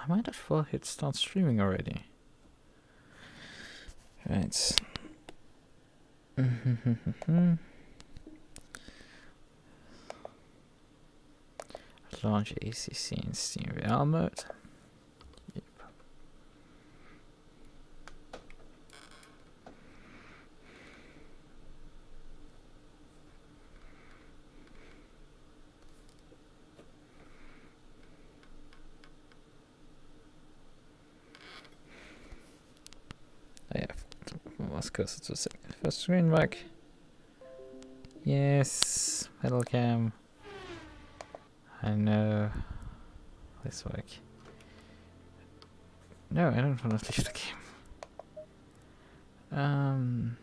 I might as well hit start streaming already. Right. Launch ACC in Steam VR mode. Yep. Oh yeah, let's go to a second. First screen back. Yes, metal cam. I know. This work. No, I don't want to leave the game.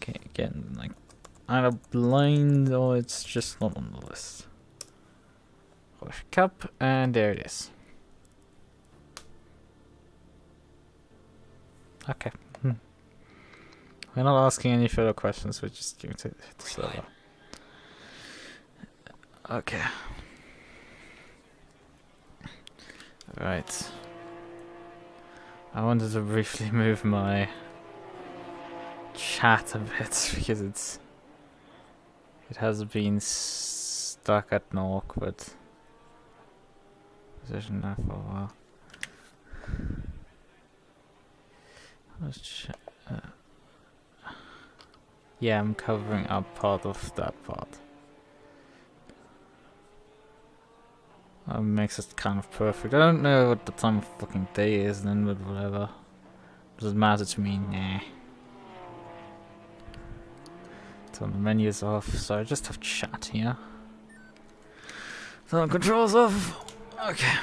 Okay, again, like, either blind or it's just not on the list. Push cup, and there it is. Okay. We're not asking any further questions, we're just going to hit the server. Okay. Right. I wanted to briefly move my chat a bit because it has been stuck at an awkward position now for a while. Let's yeah, I'm covering up part of that part. That makes it kind of perfect. I don't know what the time of fucking day is then, but whatever. Doesn't matter to me, nah. Turn the menus off, so I just have chat here. Turn controls off. Okay.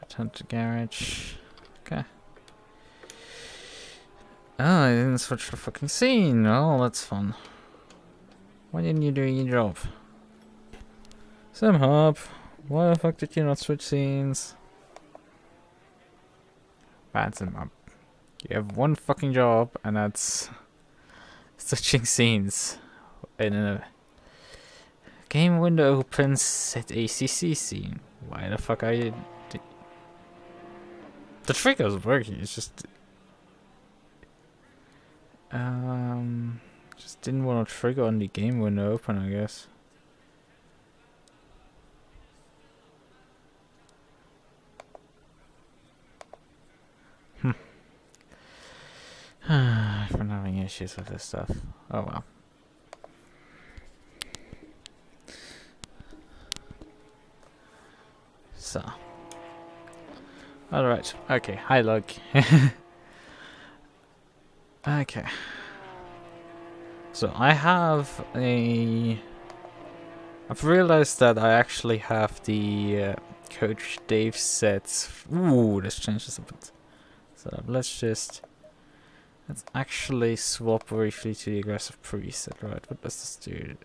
Return to garage. Okay. Oh, I didn't switch the fucking scene. Oh, that's fun. Why didn't you do your job? Sam Hub, why the fuck did you not switch scenes? Bad Sam Hub. You have one fucking job, and that's switching scenes. In a game window opens, set ACC scene. Why the fuck are you... The trigger's working, it's just... Just didn't want to trigger on the game window open, I guess. I've been having issues with this stuff. Oh well. So. Alright, okay, hi log. Okay. So I've realized that I actually have the Coach Dave sets. Ooh, let's change this a bit. So let's actually swap briefly to the aggressive preset. Right, what does this do?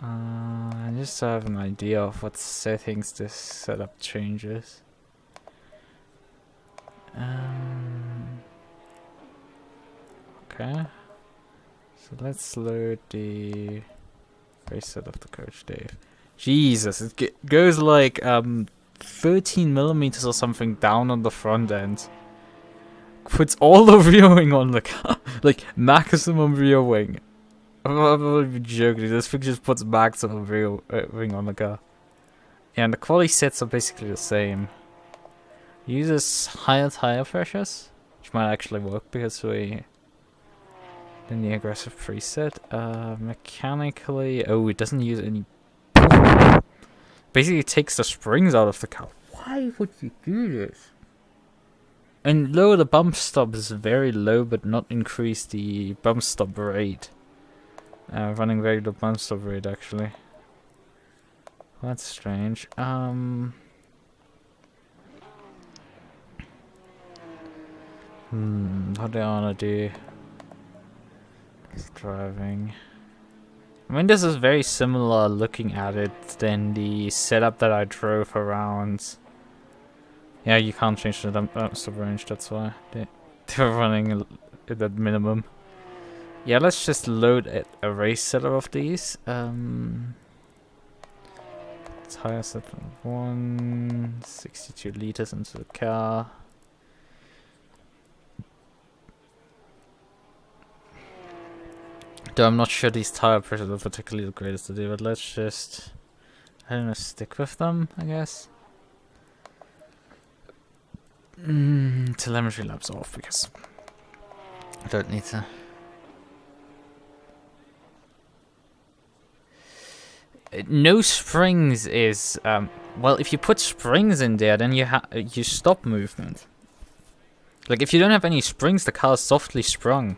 I just have an idea of what settings this setup changes. Okay. So let's load the preset of the Coach Dave. Jesus, it goes like 13 millimeters or something down on the front end. Puts all the rear wing on the car, like maximum rear wing. I'm not even joking. This thing just puts maximum rear wing on the car. Yeah, and the quality sets are basically the same. Uses higher tire pressures, which might actually work because we in the aggressive preset. Mechanically, oh, it doesn't use any. Basically, it takes the springs out of the car. Why would you do this? And lower the bump stop is very low, but not increase the bump stop rate. Running regular bump stop rate actually. That's strange. What do I wanna do? Just driving. I mean, this is very similar looking at it than the setup that I drove around. Yeah, you can't change the sub-range, that's why they're running it at minimum. Yeah, let's just load a race setup of these. Tire set from 162 liters into the car. Though I'm not sure these tire pressures are particularly the greatest to do, but let's just, I don't know, stick with them, I guess. Telemetry labs off because I don't need to. No springs is well, if you put springs in there, then you stop movement. Like if you don't have any springs, the car is softly sprung.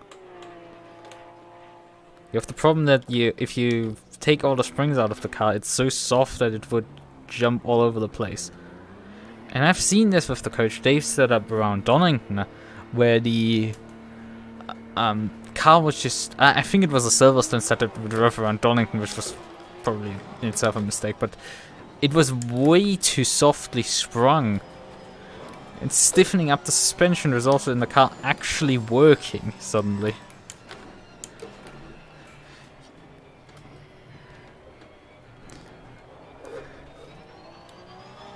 You have the problem that if you take all the springs out of the car, it's so soft that it would jump all over the place. And I've seen this with the coach they've set up around Donington, where the car was just, I think it was a Silverstone setup we drove around Donington, which was probably in itself a mistake, but it was way too softly sprung. And stiffening up the suspension resulted in the car actually working suddenly.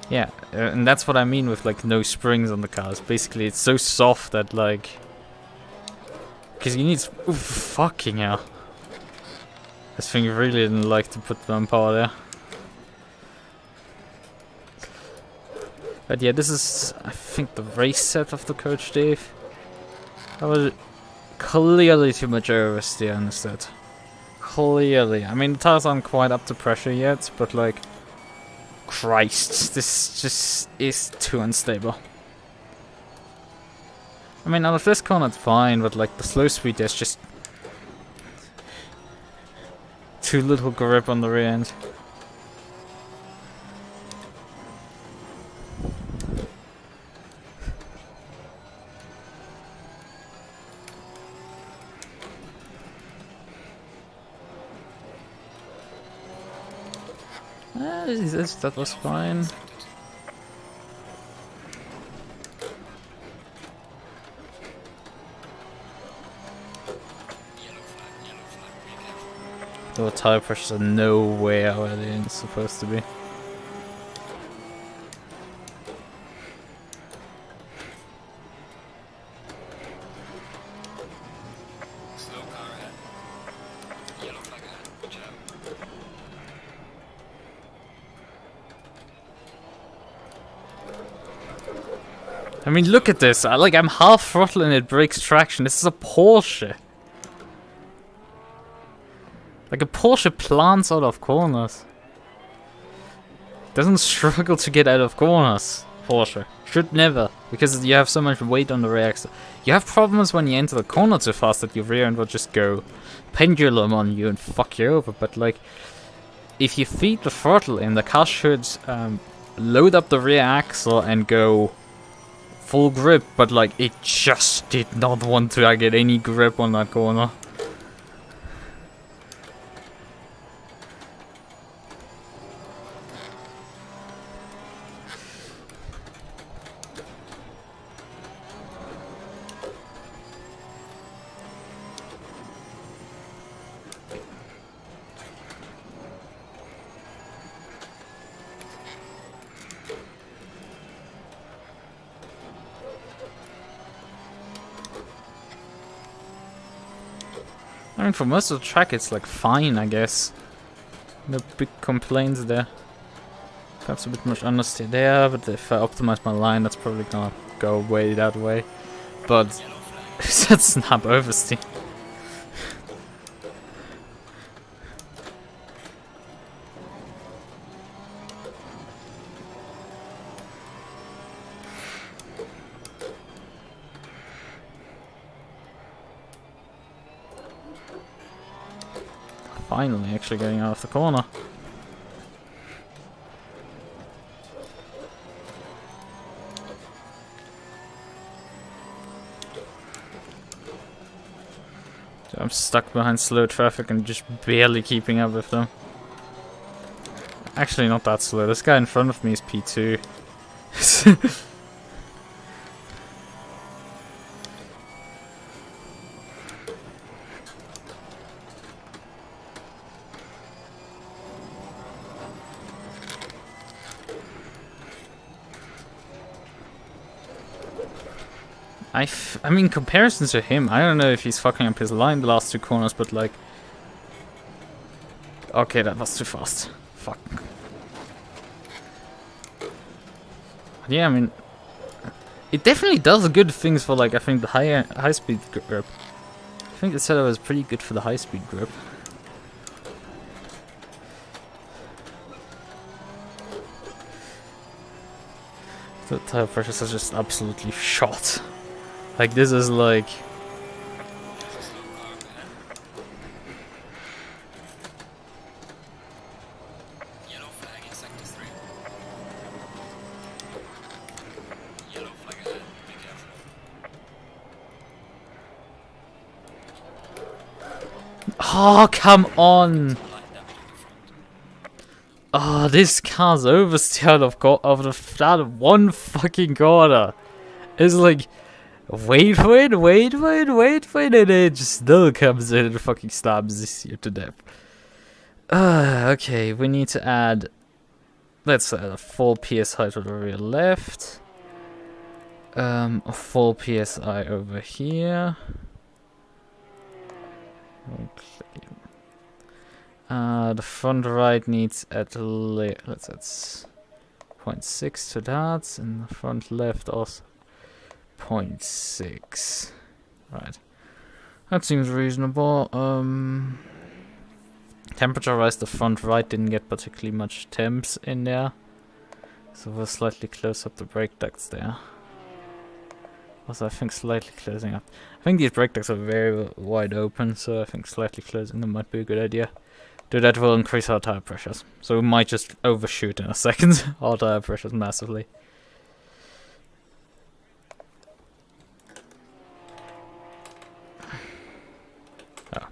Yeah, and that's what I mean with like no springs on the cars. Basically, it's so soft that like, because you need, oof, fucking hell. This thing really didn't like to put manpower there. But yeah, this is, I think, the race set of the Coach Dave. That was clearly too much oversteer instead. Clearly. I mean, the tires aren't quite up to pressure yet, but like, Christ, this just is too unstable. I mean, out of this corner it's fine, but like the slow speed, there's just too little grip on the rear end. That was fine. The tire pressures are nowhere where they're supposed to be. I mean, look at this. I'm half throttle and it breaks traction. This is a Porsche. Like, a Porsche plants out of corners. Doesn't struggle to get out of corners. Porsche. Should never. Because you have so much weight on the rear axle. You have problems when you enter the corner too fast that your rear end will just go pendulum on you and fuck you over. But, like, if you feed the throttle in, the car should load up the rear axle and go full grip, but like it just did not want to get any grip on that corner. I mean, for most of the track, it's like fine, I guess. No big complaints there. Perhaps a bit much understeer there, but if I optimize my line, that's probably gonna go away that way. But that's not oversteer. Finally, actually getting out of the corner. So I'm stuck behind slow traffic and just barely keeping up with them. Actually, not that slow. This guy in front of me is P2. I mean, comparison to him, I don't know if he's fucking up his line the last two corners, but like... Okay, that was too fast. Fuck. Yeah, I mean... It definitely does good things for, like, I think the high-speed grip. I think the setup is pretty good for the high-speed grip. The tire pressures are just absolutely shot. Like, this is like... Yellow flag in sector 3. Yellow flag ahead, be careful. Oh, come on! Oh, this car's oversteered of that one fucking corner. It's like... Wait, and it just still comes in and fucking stabs this here to death. Okay, we need to add... Let's add a full PSI to the rear left. A full PSI over here. Okay. The front right needs at least... Let's add 0.6 to that, and the front left also 0.6. Right. That seems reasonable. Temperature-wise, the front right didn't get particularly much temps in there. So we'll slightly close up the brake ducts there. Also, I think slightly closing up. I think these brake ducts are very wide open, so I think slightly closing them might be a good idea. Though that will increase our tire pressures. So we might just overshoot in a second our tire pressures massively. Oh.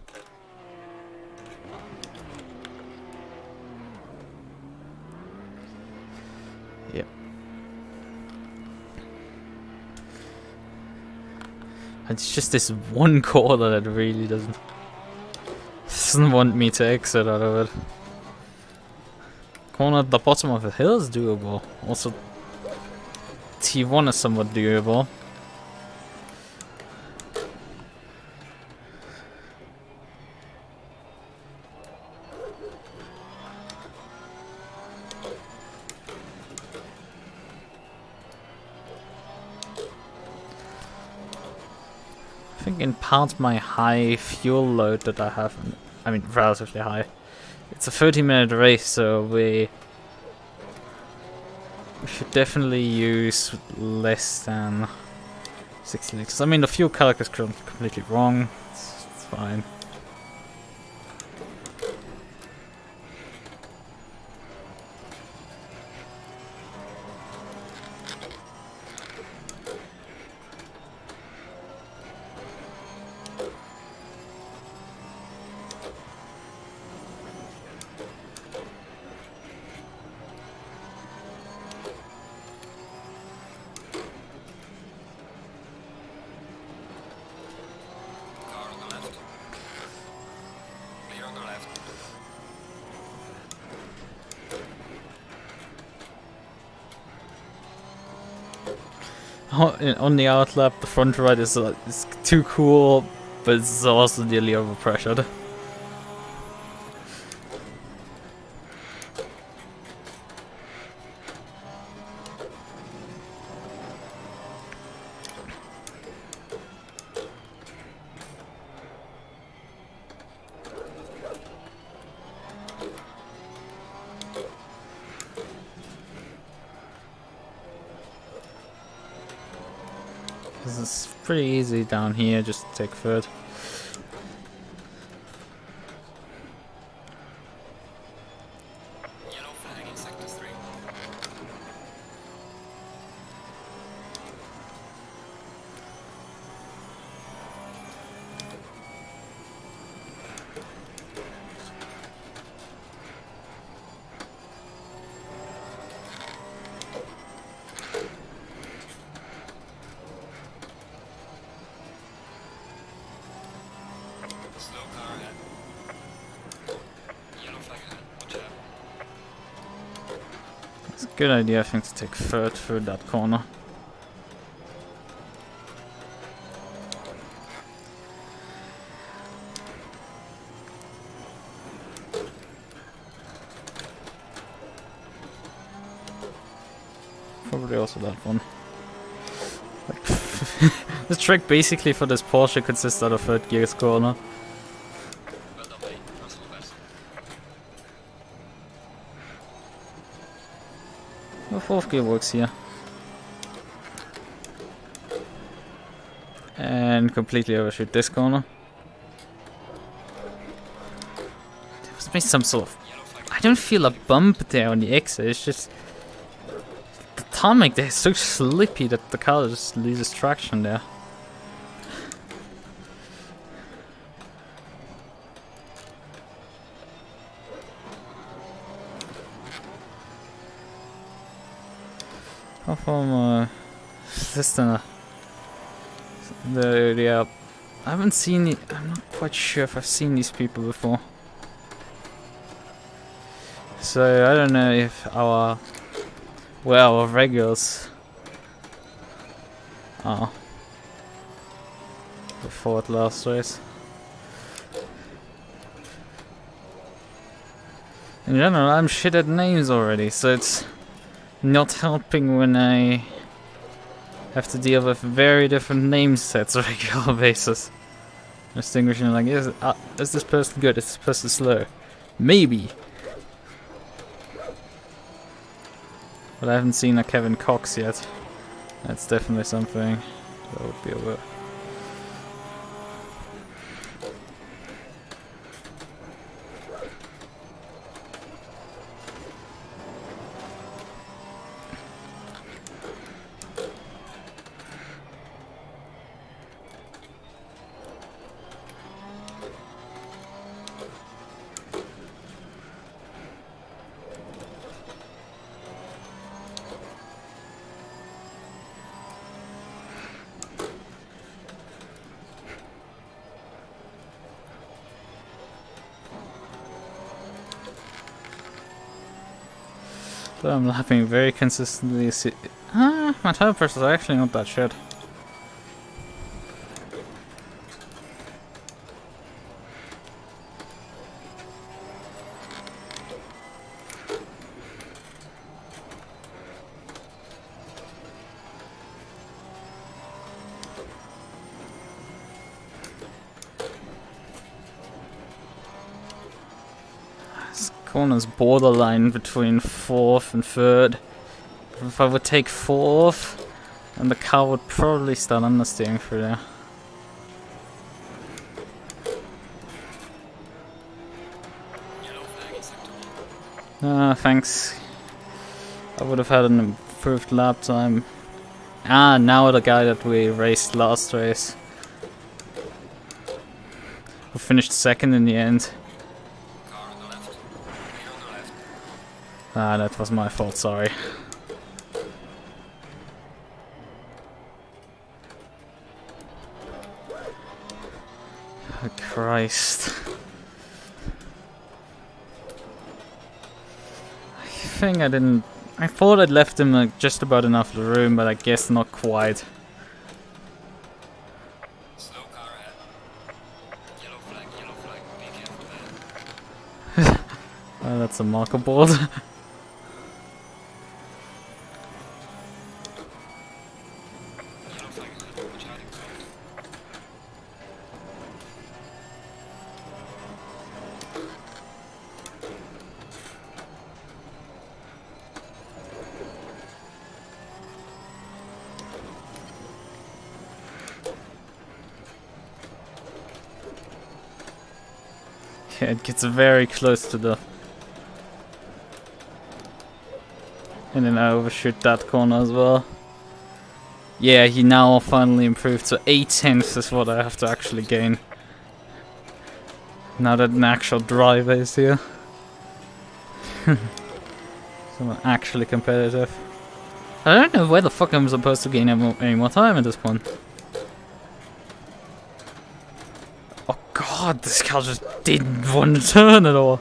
Yep. It's just this one corner that really doesn't want me to exit out of it. Corner at the bottom of the hill is doable. Also, T1 is somewhat doable. I think in part my high fuel load that I have, I mean relatively high, it's a 30-minute race, so we should definitely use less than 60 liters. I mean the fuel calc is completely wrong, it's fine. On the outlap, the front right is too cool, but it's also nearly overpressured. This is pretty easy down here, just take third. Yellow flag in sector 3. It's a good idea, I think, to take third through that corner. Probably also that one. Like the trick basically for this Porsche consists out of third gears corner. Well done, mate. That's all the best. The fourth gear works here. And completely overshoot this corner. There must be some sort of... I don't feel a bump there on the exit, it's just... The tarmac there is so slippy that the car just loses traction there. How from Lichten? Yeah, I haven't seen it. I'm not quite sure if I've seen these people before. So I don't know if our regulars are before at last race. In general, I'm shit at names already, so it's not helping when I have to deal with very different name sets on a regular basis. Distinguishing, like, is this person good? Is this person slow? Maybe. But I haven't seen a Kevin Cox yet. That's definitely something that would be over. So I'm lapping very consistently. My tire pressures are actually not that shit. Corner's borderline between fourth and third. If I would take fourth, then the car would probably start understeering through there. Yellow flag in sector 1. Thanks. I would have had an improved lap time. Now the guy that we raced last race, who finished second in the end. Car on the left. Clear on the left. That was my fault, sorry. Oh, Christ. I thought I'd left him just about enough room, but I guess not quite. Slow car ahead. Yellow flag, be careful there. Oh, that's a marker board. Yellow flag ahead, watch out in front. Yeah, it gets very close to the... And then I overshoot that corner as well. Yeah, he now finally improved, so 8/10 is what I have to actually gain. Now that an actual driver is here. Someone actually competitive. I don't know where the fuck I'm supposed to gain any more time at this point. Oh god, this car just didn't want to turn at all.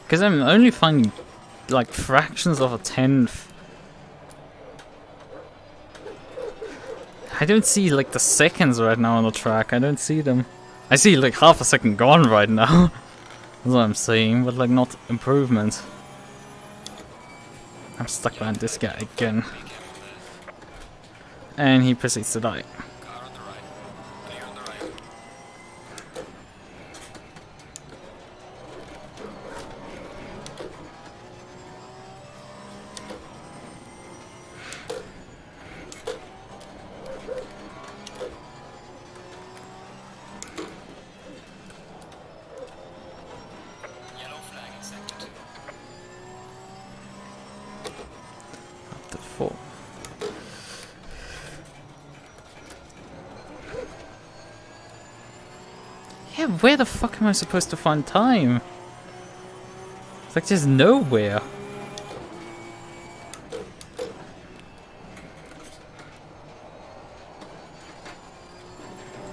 Because I'm only finding like fractions of a tenth. I don't see like the seconds right now on the track. I don't see them. I see like half a second gone right now. That's what I'm saying, but like not improvement. I'm stuck behind this guy again. Be careful there. And he proceeds to die. Car on the right. Clear on the right. Yellow flag in sector 2. Up to 4. Yeah, where the fuck am I supposed to find time? It's like just nowhere.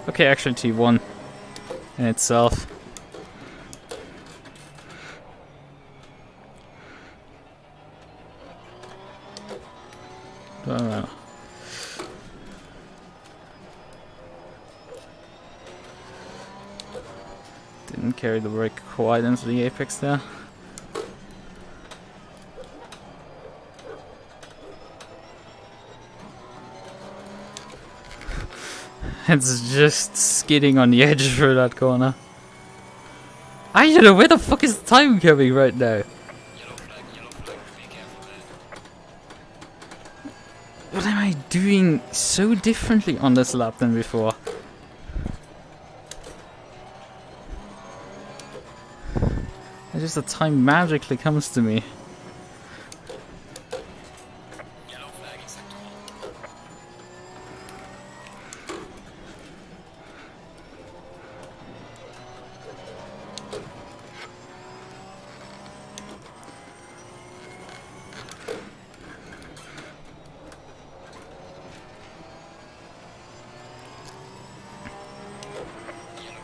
Okay, actually T1 in itself. I don't know. Didn't carry the brake quite into the apex there. It's just skidding on the edge through that corner. I don't know where the fuck is the time coming right now. Yellow flag, be careful there. What am I doing so differently on this lap than before? It's just the time magically comes to me. Yellow flag in sector 1. Yellow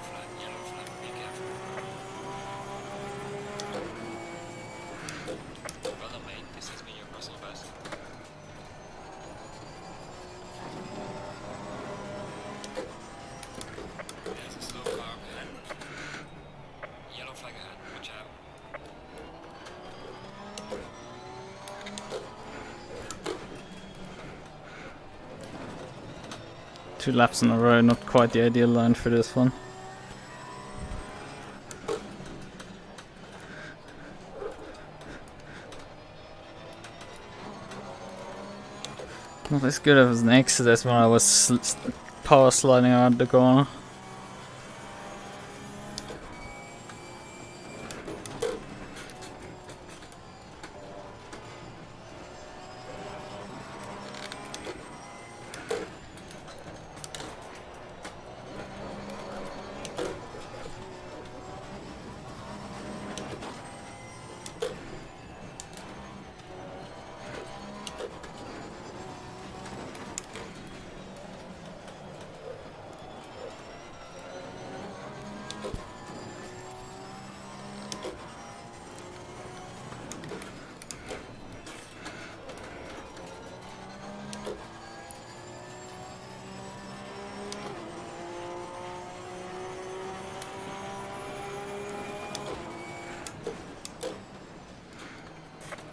flag, be careful. Well done, mate. This has been your personal best. There's a slow car ahead. Yellow flag ahead. Watch out. 2 laps in a row, not quite the ideal line for this one. Not as good as an Exodus when I was power sliding around the corner.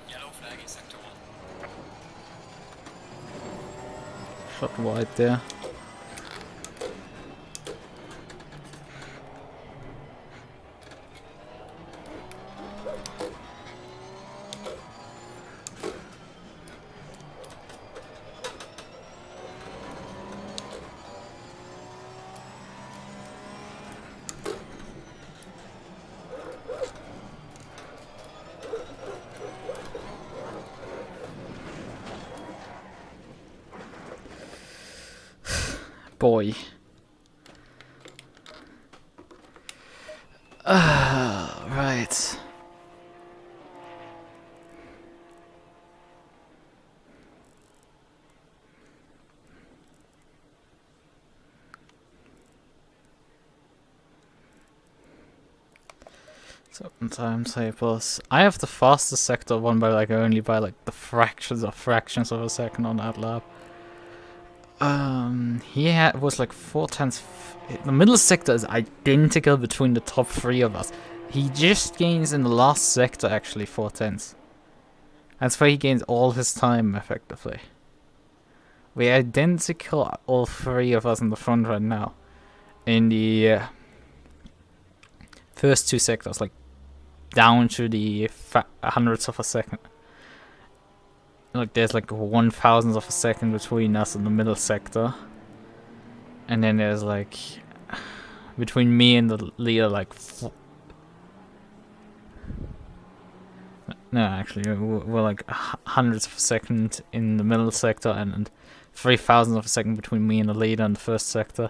Yellow flag in sector 1. Shot wide there. Boy. Right. Certain timetables. I have the fastest sector one by like only by like the fractions of a second on that lap. He was like 4/10. The middle sector is identical between the top three of us. He just gains in the last sector actually 4/10. That's why he gains all his time effectively. We're identical, all three of us in the front right now. In the first two sectors, like down to the hundredths of a second. Like there's like 1,000th of a second between us and the middle sector, and then there's like between me and the leader like no, actually we're like hundredths of a second in the middle sector and 3,000th of a second between me and the leader in the first sector.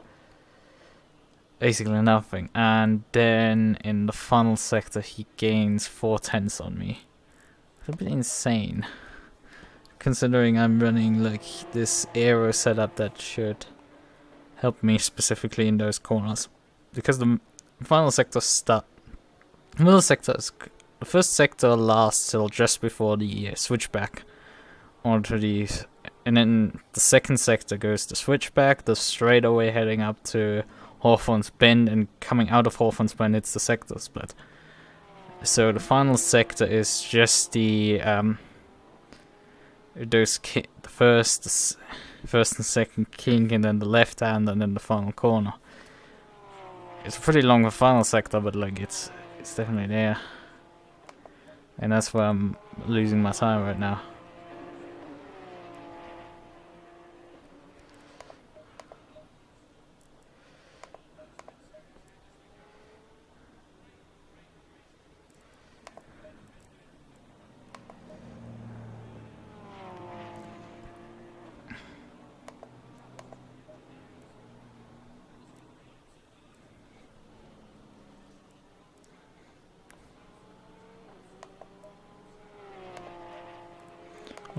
Basically nothing. And then in the final sector he gains 4/10 on me. It's a bit insane, considering I'm running like this aero setup that should help me specifically in those corners. Because the final sector middle sector is, the first sector lasts till just before the switchback onto these, and then the second sector goes to switchback, the straightaway heading up to Hawthorne's Bend, and coming out of Hawthorne's Bend it's the sector split. So the final sector is just the the first and second kink, and then the left hand, and then the final corner. It's a pretty long final sector, but like it's definitely there, and that's where I'm losing my time right now.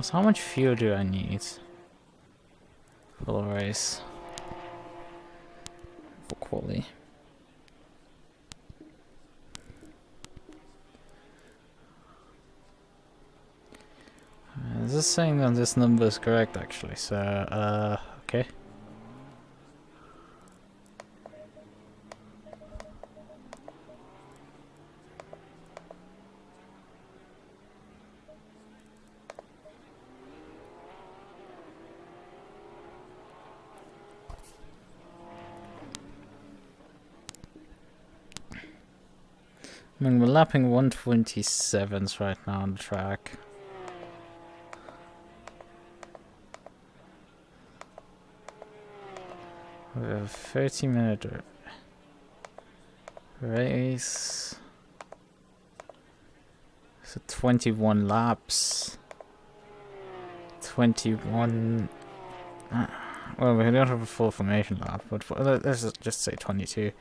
So how much fuel do I need for the race? For Qualy. Is this saying that this number is correct actually? So, okay. I mean, we're lapping 127s right now on the track. We have a 30-minute race. So 21 laps. 21. Well, we don't have a full formation lap, but let's just say 22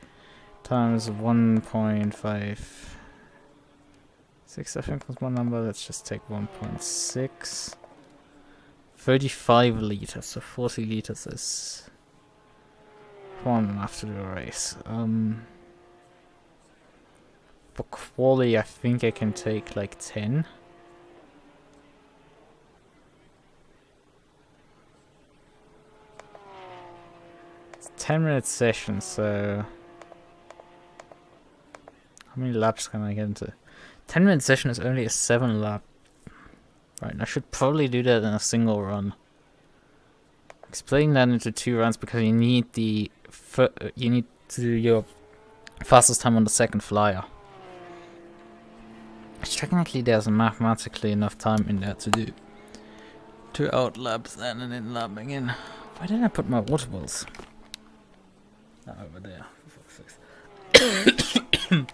times 1.56. I think was one number. Let's just take 1.6. 35 liters, so 40 liters is more than enough to do a race. For Qualy, I think I can take like 10. It's a 10-minute session, so how many laps can I get into? 10-minute session is only a 7 lap. Right, I should probably do that in a single run. Splitting that into 2 runs because you need to do your fastest time on the second flyer. Technically, there's mathematically enough time in there to do 2 out laps then and then lapping in. Why didn't I put my water bottles? Oh, over there. For fuck's sake.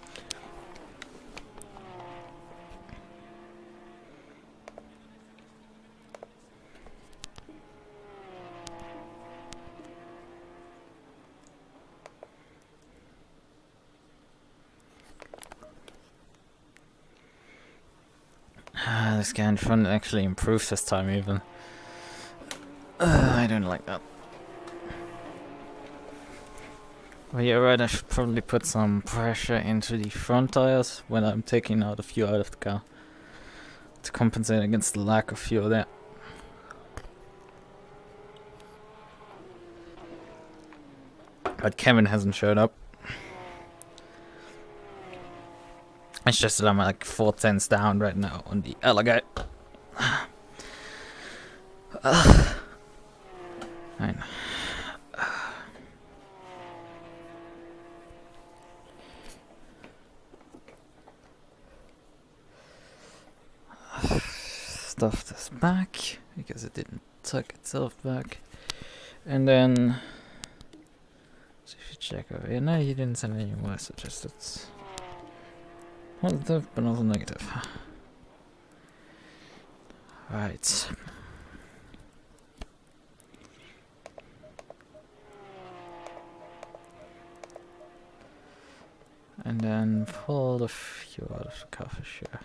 This guy in front actually improved this time even. I don't like that. Well, you're right, I should probably put some pressure into the front tires when I'm taking out the fuel out of the car to compensate against the lack of fuel there. But Kevin hasn't showed up. It's just that I'm like 4 tenths down right now on the Alligator. I know. Stuff this back because it didn't tuck itself back, and then so if you check over here, no, you didn't send any more messages. That's positive, but also negative. Right. And then pull the fuel out of the car for sure.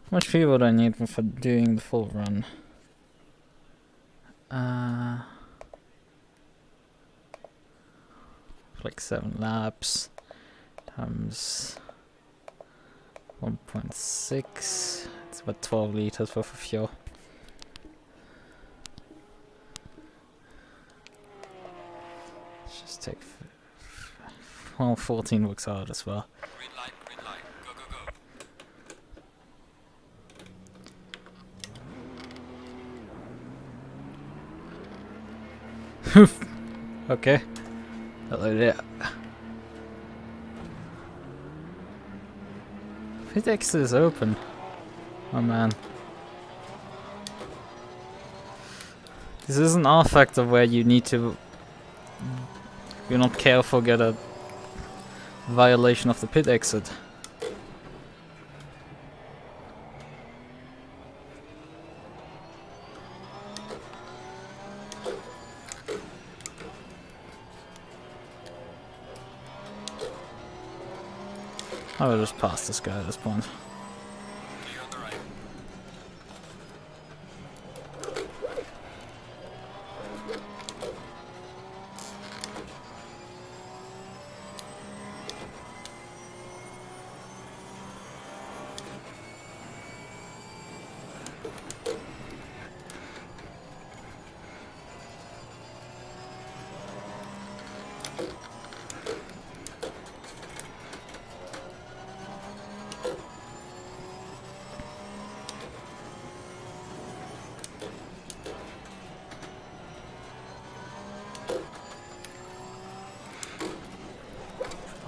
How much fuel would I need for doing the full run? Like 7 laps times 1.6. It's about 12 liters worth of fuel. Let's just take. Well, 14 works out as well. Green light, go, go, go. Okay. Hello there. FedEx is open. Oh man. This is an R factor where you need to, if you're not careful, get a violation of the pit exit. I will just pass this guy at this point. Clear on the right.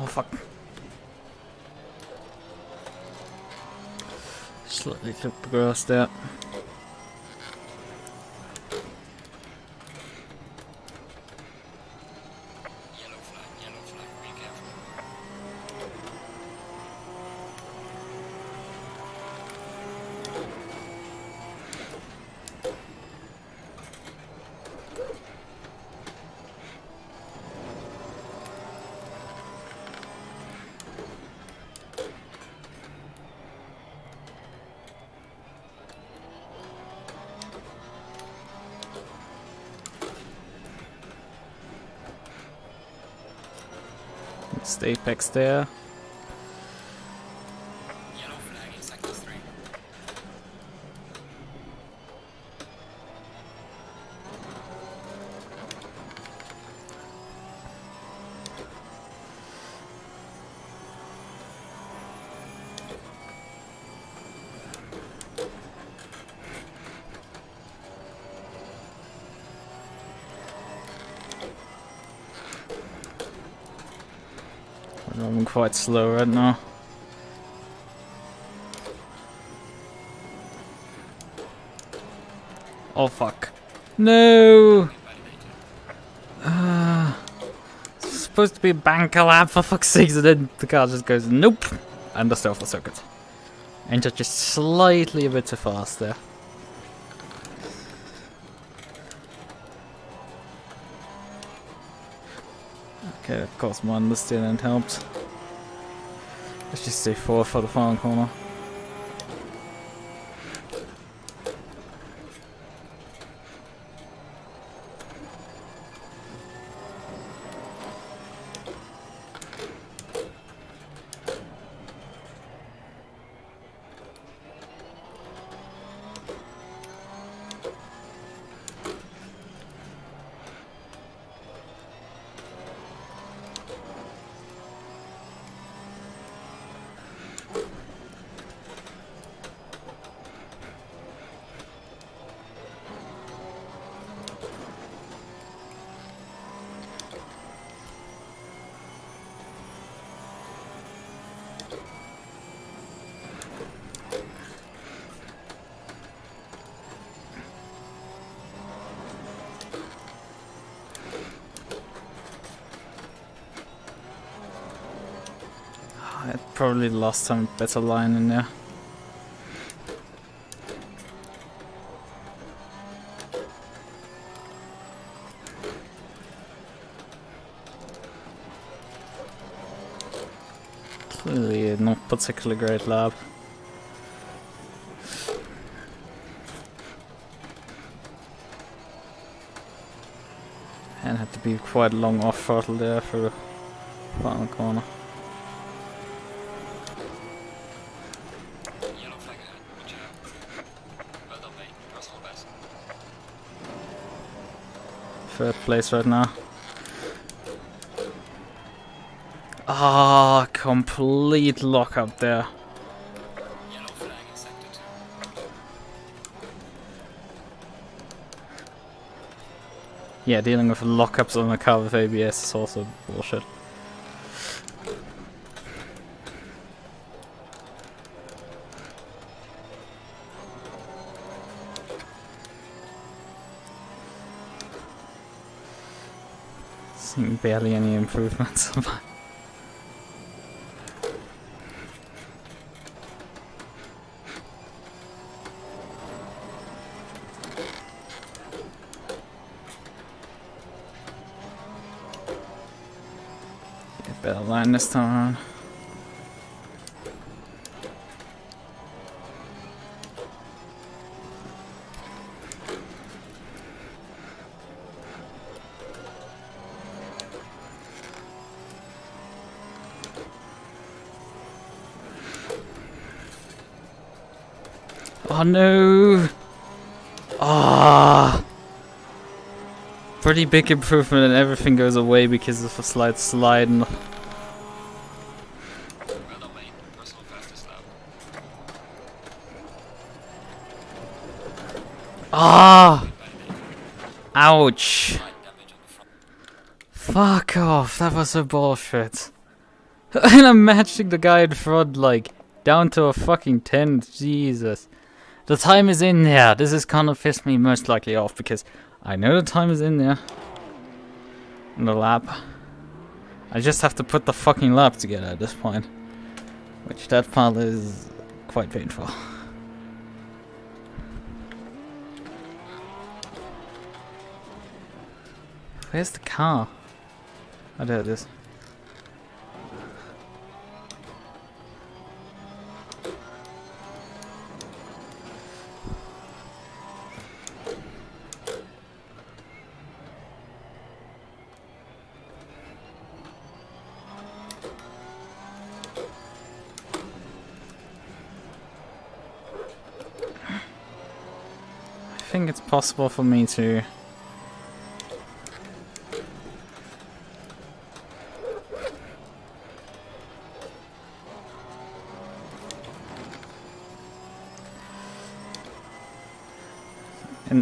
Oh fuck. Slightly took the grass there. Yellow flag, be careful. It's the apex there. Yellow flag in sector 3. I'm quite slow right now. Oh fuck. No! It's supposed to be a banker lap for fuck's sake, and then the car just goes nope! And the off the circuit. And just slightly a bit too fast there. Okay, of course my understeering helped. Let's just say 4 for the final corner. probably lost some better line in there. Clearly not particularly great lap. And had to be quite long off throttle there for the final corner. Yellow flag ahead. Good job. Well done, mate. Personal best. Third place right now. Ah, complete lock up there. Yellow flag in sector 2. Yeah, dealing with lockups on a car with ABS is also bullshit. Seeing barely any improvements. Better line this time around. Oh no! Ah! Pretty big improvement and everything goes away because of a slight slide. And Well done, mate. Personal fastest lap. ah! Ouch! Slight damage on the front. Fuck off! That was so bullshit. And I'm matching the guy in front, like, down to a fucking 10. Jesus. The time is in there. This is gonna piss me most likely off because I know the time is in there. In the lap. I just have to put the fucking lap together at this point. Which that part is quite painful. Where's the car? Oh, there it is. I think it's possible for me to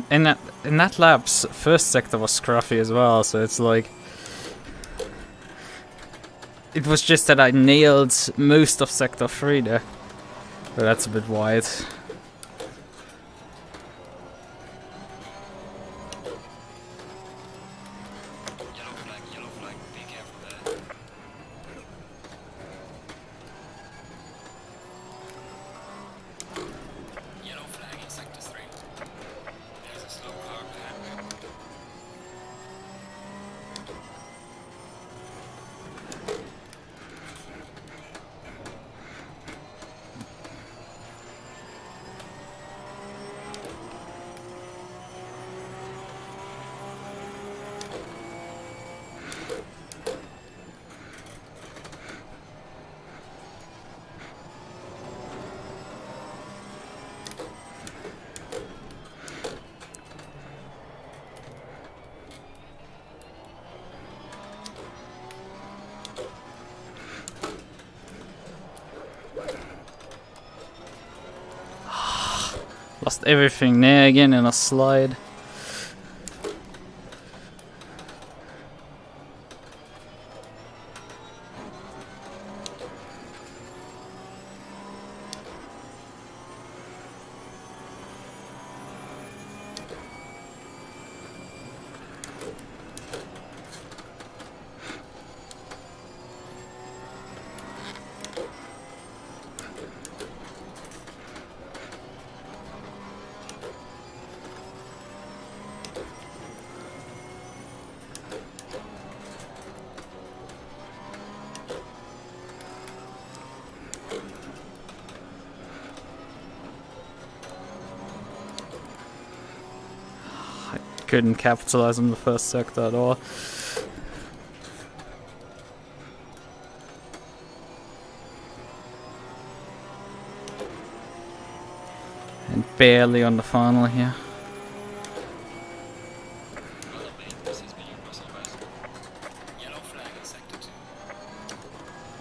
in that lap's first sector was scruffy as well, so it's like it was just that I nailed most of sector 3 there. But that's a bit wide. Yellow flag, be careful there. Yellow flag in sector 3. There's a slow car ahead. Lost everything there again in a slide. couldn't capitalize on the first sector at all. And barely on the final here.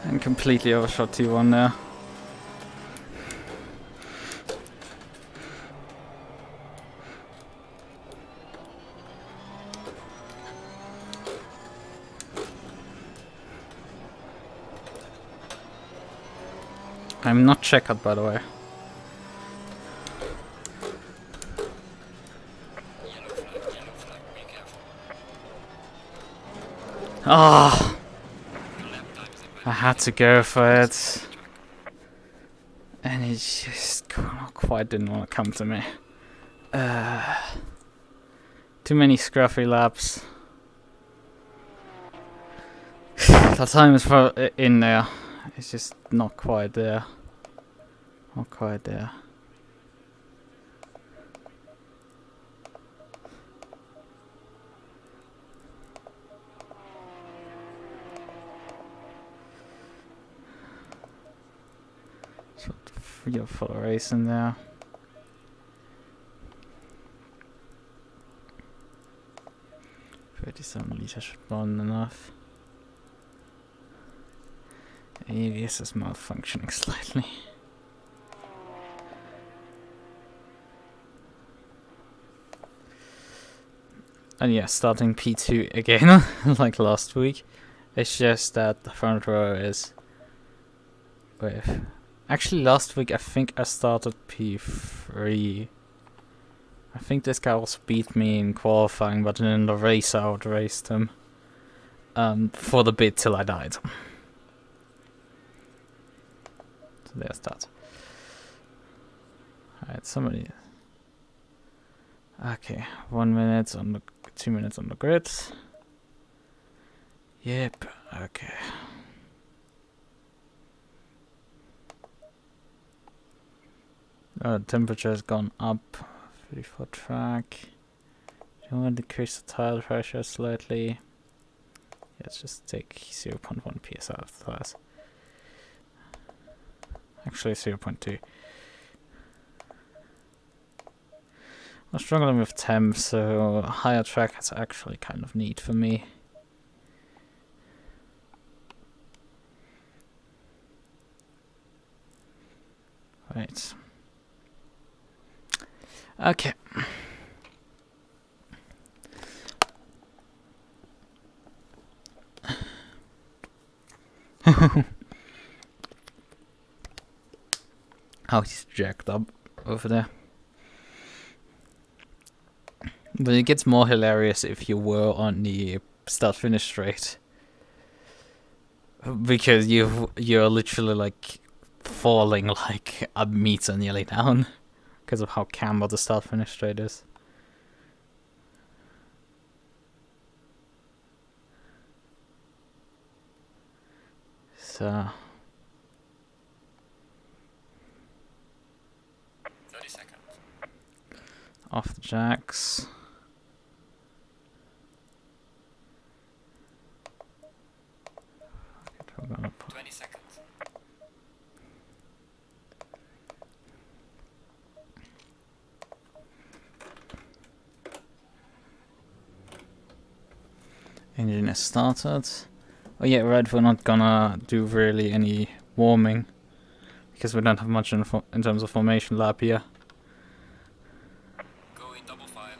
And completely overshot T1 there. I'm not checkered, by the way. Ah! I had to go for it. And it just quite didn't want to come to me. Too many scruffy laps. The time is in there. It's just not quite there. Not quite there. So 3 or 4 race in there. $37 should be enough. ABS is malfunctioning slightly. And yeah, starting P2 again, like last week. It's just that the front row is with... Actually, last week I think I started P3. I think this guy also beat me in qualifying, but in the race I outraced him. For the bit till I died. So there's that. Alright, somebody... Okay, 1 minute on the... 2 minutes on the grid. Yep, okay. The temperature has gone up. 34 track. Do you want to decrease the tire pressure slightly? Let's just take 0.1 psi out of the tires. Actually 0.2. I'm struggling with temp, so a higher track is actually kind of neat for me. Right. Okay. Oh, he's jacked up over there. But it gets more hilarious if you were on the start-finish straight. Because you're literally like falling like a meter nearly down. Because of how cambered the start-finish straight is. So... 30 seconds. Off the jacks. We're gonna put 20 seconds. Engine is started. Oh yeah, right, we're not gonna do really any warming. Because we don't have much in terms of formation lap here. Go in double file.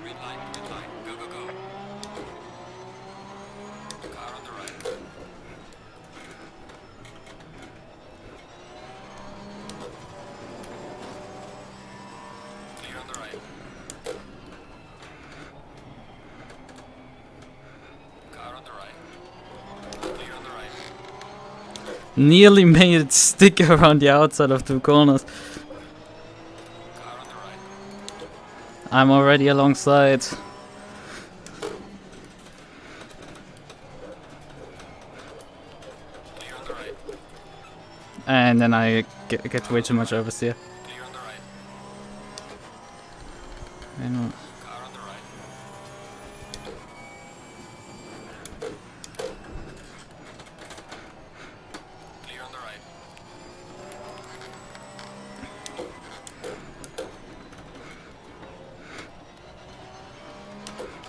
Green line, go, go, go. Car on the right. Nearly made it stick around the outside of 2 corners. Car on the right. I'm already alongside. Clear on the right. And then I get way too much oversteer. Clear on the right. I know. Car on the right. Clear on the right.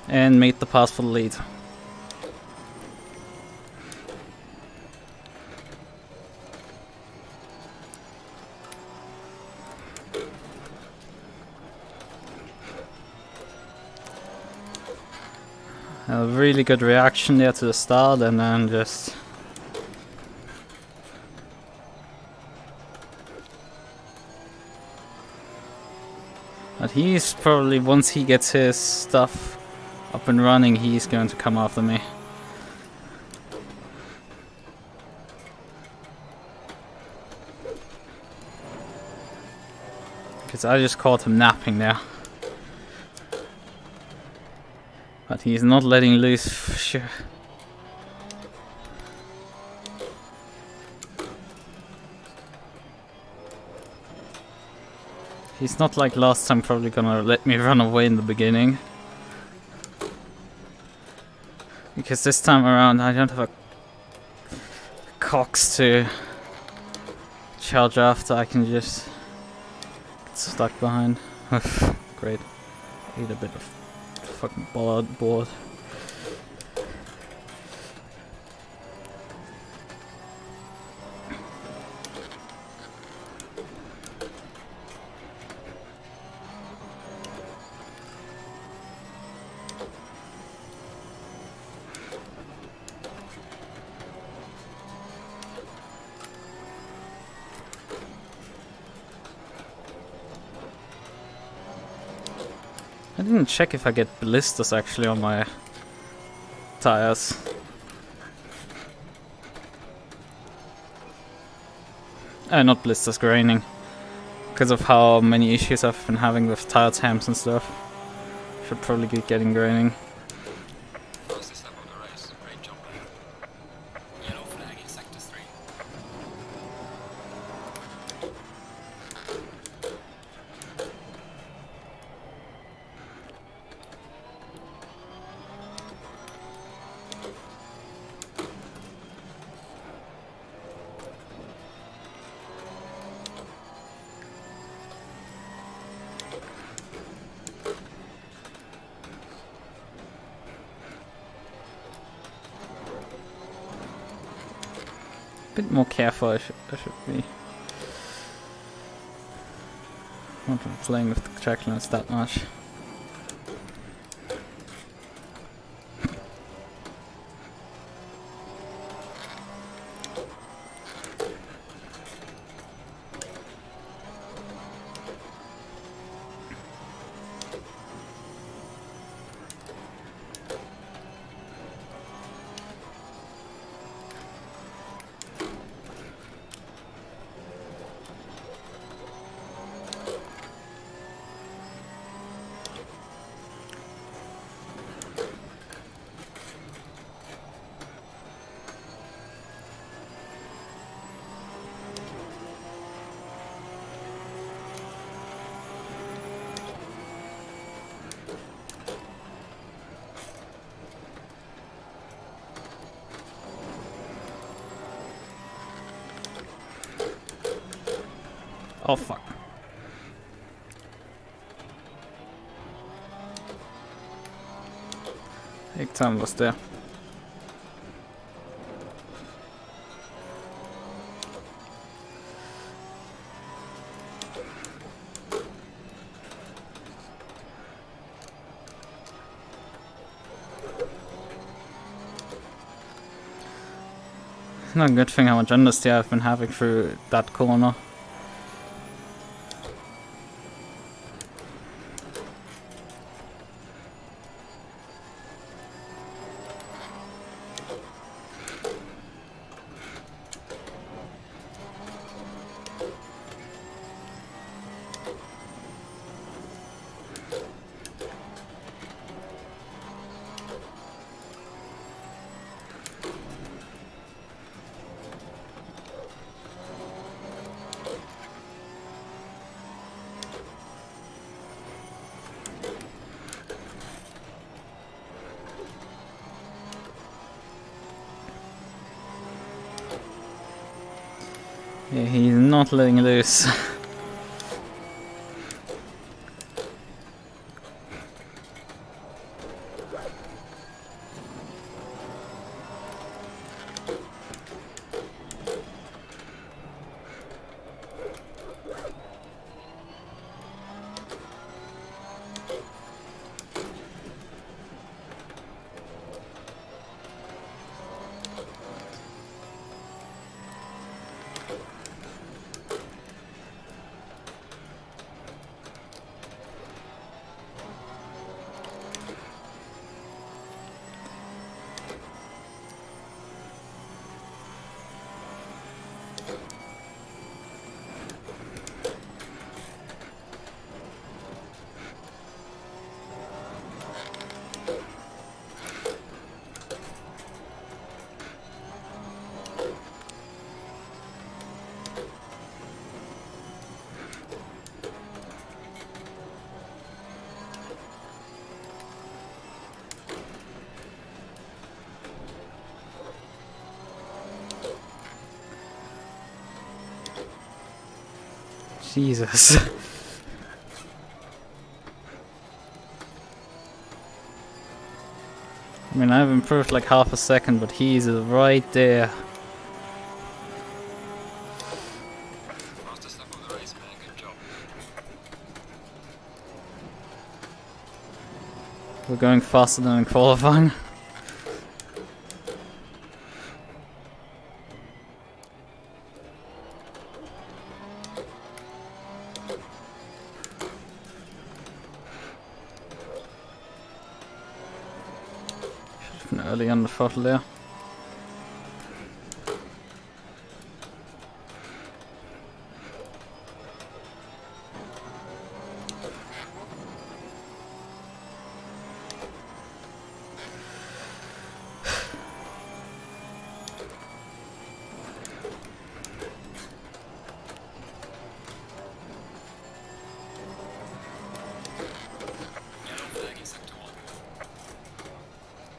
And made the pass for the lead. A really good reaction there to the start, and then just but he's probably, once he gets his stuff up and running, he's going to come after me. Because I just caught him napping there. But he's not letting loose for sure. He's not like last time probably gonna let me run away in the beginning. Because this time around I don't have a cox to charge after, I can just get stuck behind. Great. Eat a bit of fucking board. I didn't check if I get blisters actually on my tires. Not blisters, graining. Because of how many issues I've been having with tire temps and stuff. Should probably be getting graining. Fastest lap of the race. Great job. Yellow flag in sector 3. Bit more careful, I should be. Not playing with the track limits that much. Oh fuck. Big time was there. It's not a good thing how much understeer I've been having through that corner. Yeah, he's not letting loose. Jesus. I mean, I've improved like half a second, but he's right there. Fastest lap of the race, man. Good job. We're going faster than in qualifying. Early on the throttle there. Yellow flag in sector 1.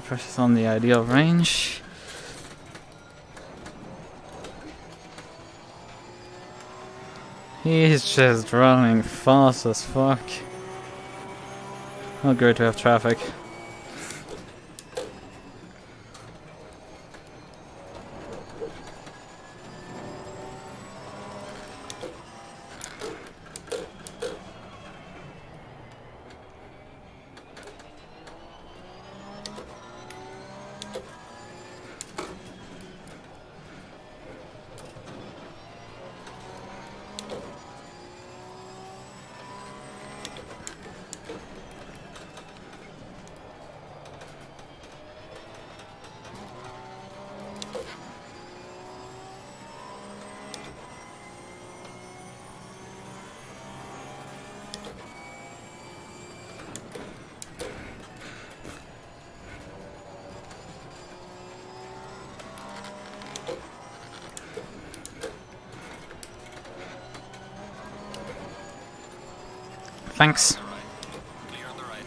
Pressure's on the ideal range. He's just running fast as fuck. Not good to have traffic. Thanks. On the right. Clear on the right.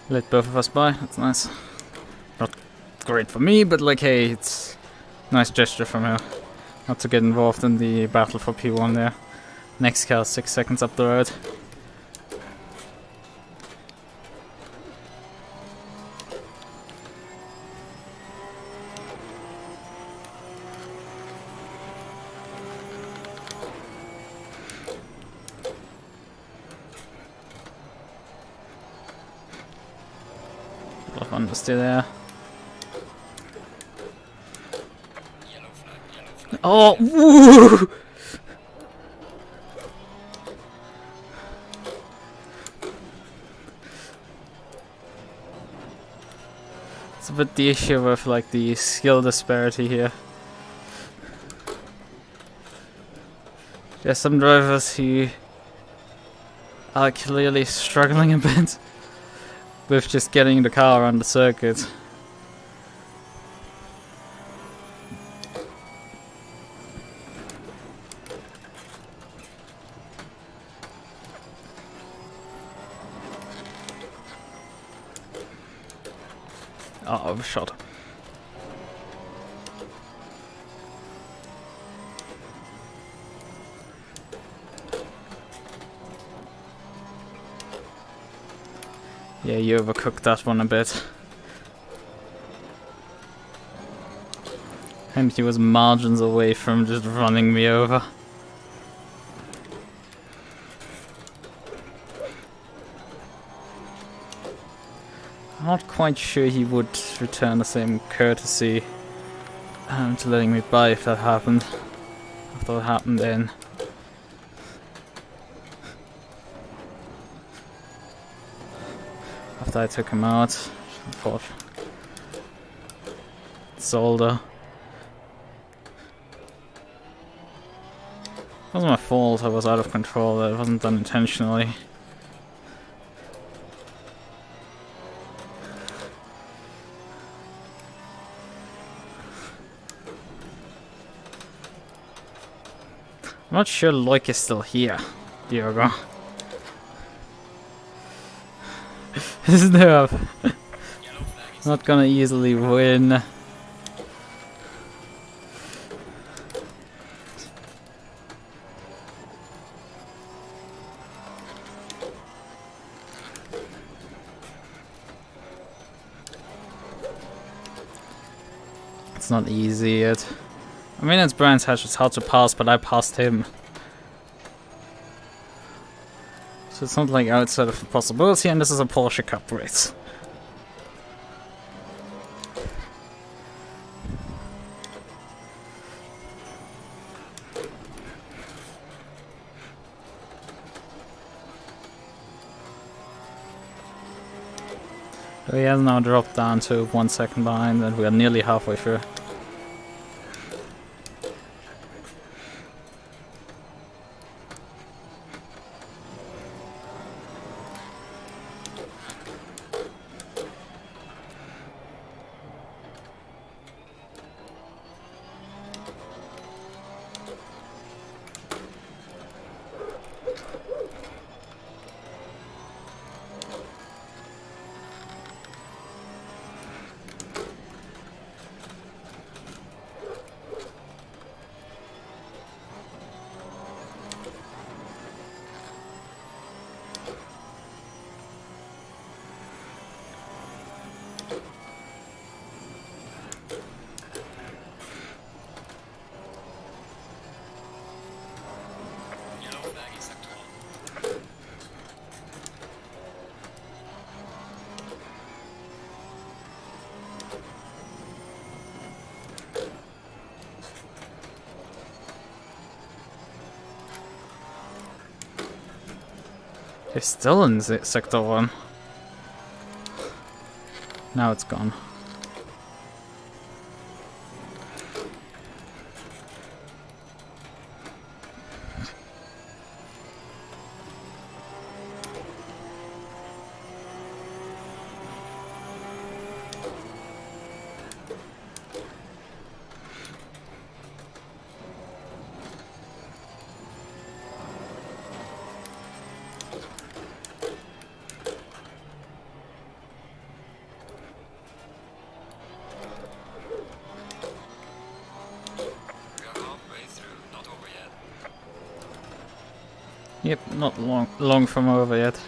Let both of us by, that's nice. Not great for me, but like, hey, it's nice gesture from her. Not to get involved in the battle for P1 there. Next car 6 seconds up the road. Stay there. Yellow flag. Oh, woo! It's a bit the issue with like the skill disparity here. There's some drivers who are clearly struggling a bit with just getting the car on the circuit. Oh, overshot. Yeah, you overcooked that one a bit. And he was margins away from just running me over. I'm not quite sure he would return the same courtesy to letting me by if that happened. If that happened then. After I took him out, Solder. It wasn't my fault, I was out of control, it wasn't done intentionally. I'm not sure Loik is still here, Diogo. No, not gonna easily win. It's not easy yet. I mean, it's Brian's hatch, it's hard to pass, but I passed him. So it's not like outside of the possibility, and this is a Porsche Cup race. So he has now dropped down to 1 second behind, and we are nearly halfway through. It's still in Sector 1. Now it's gone. Yep, not long from over yet.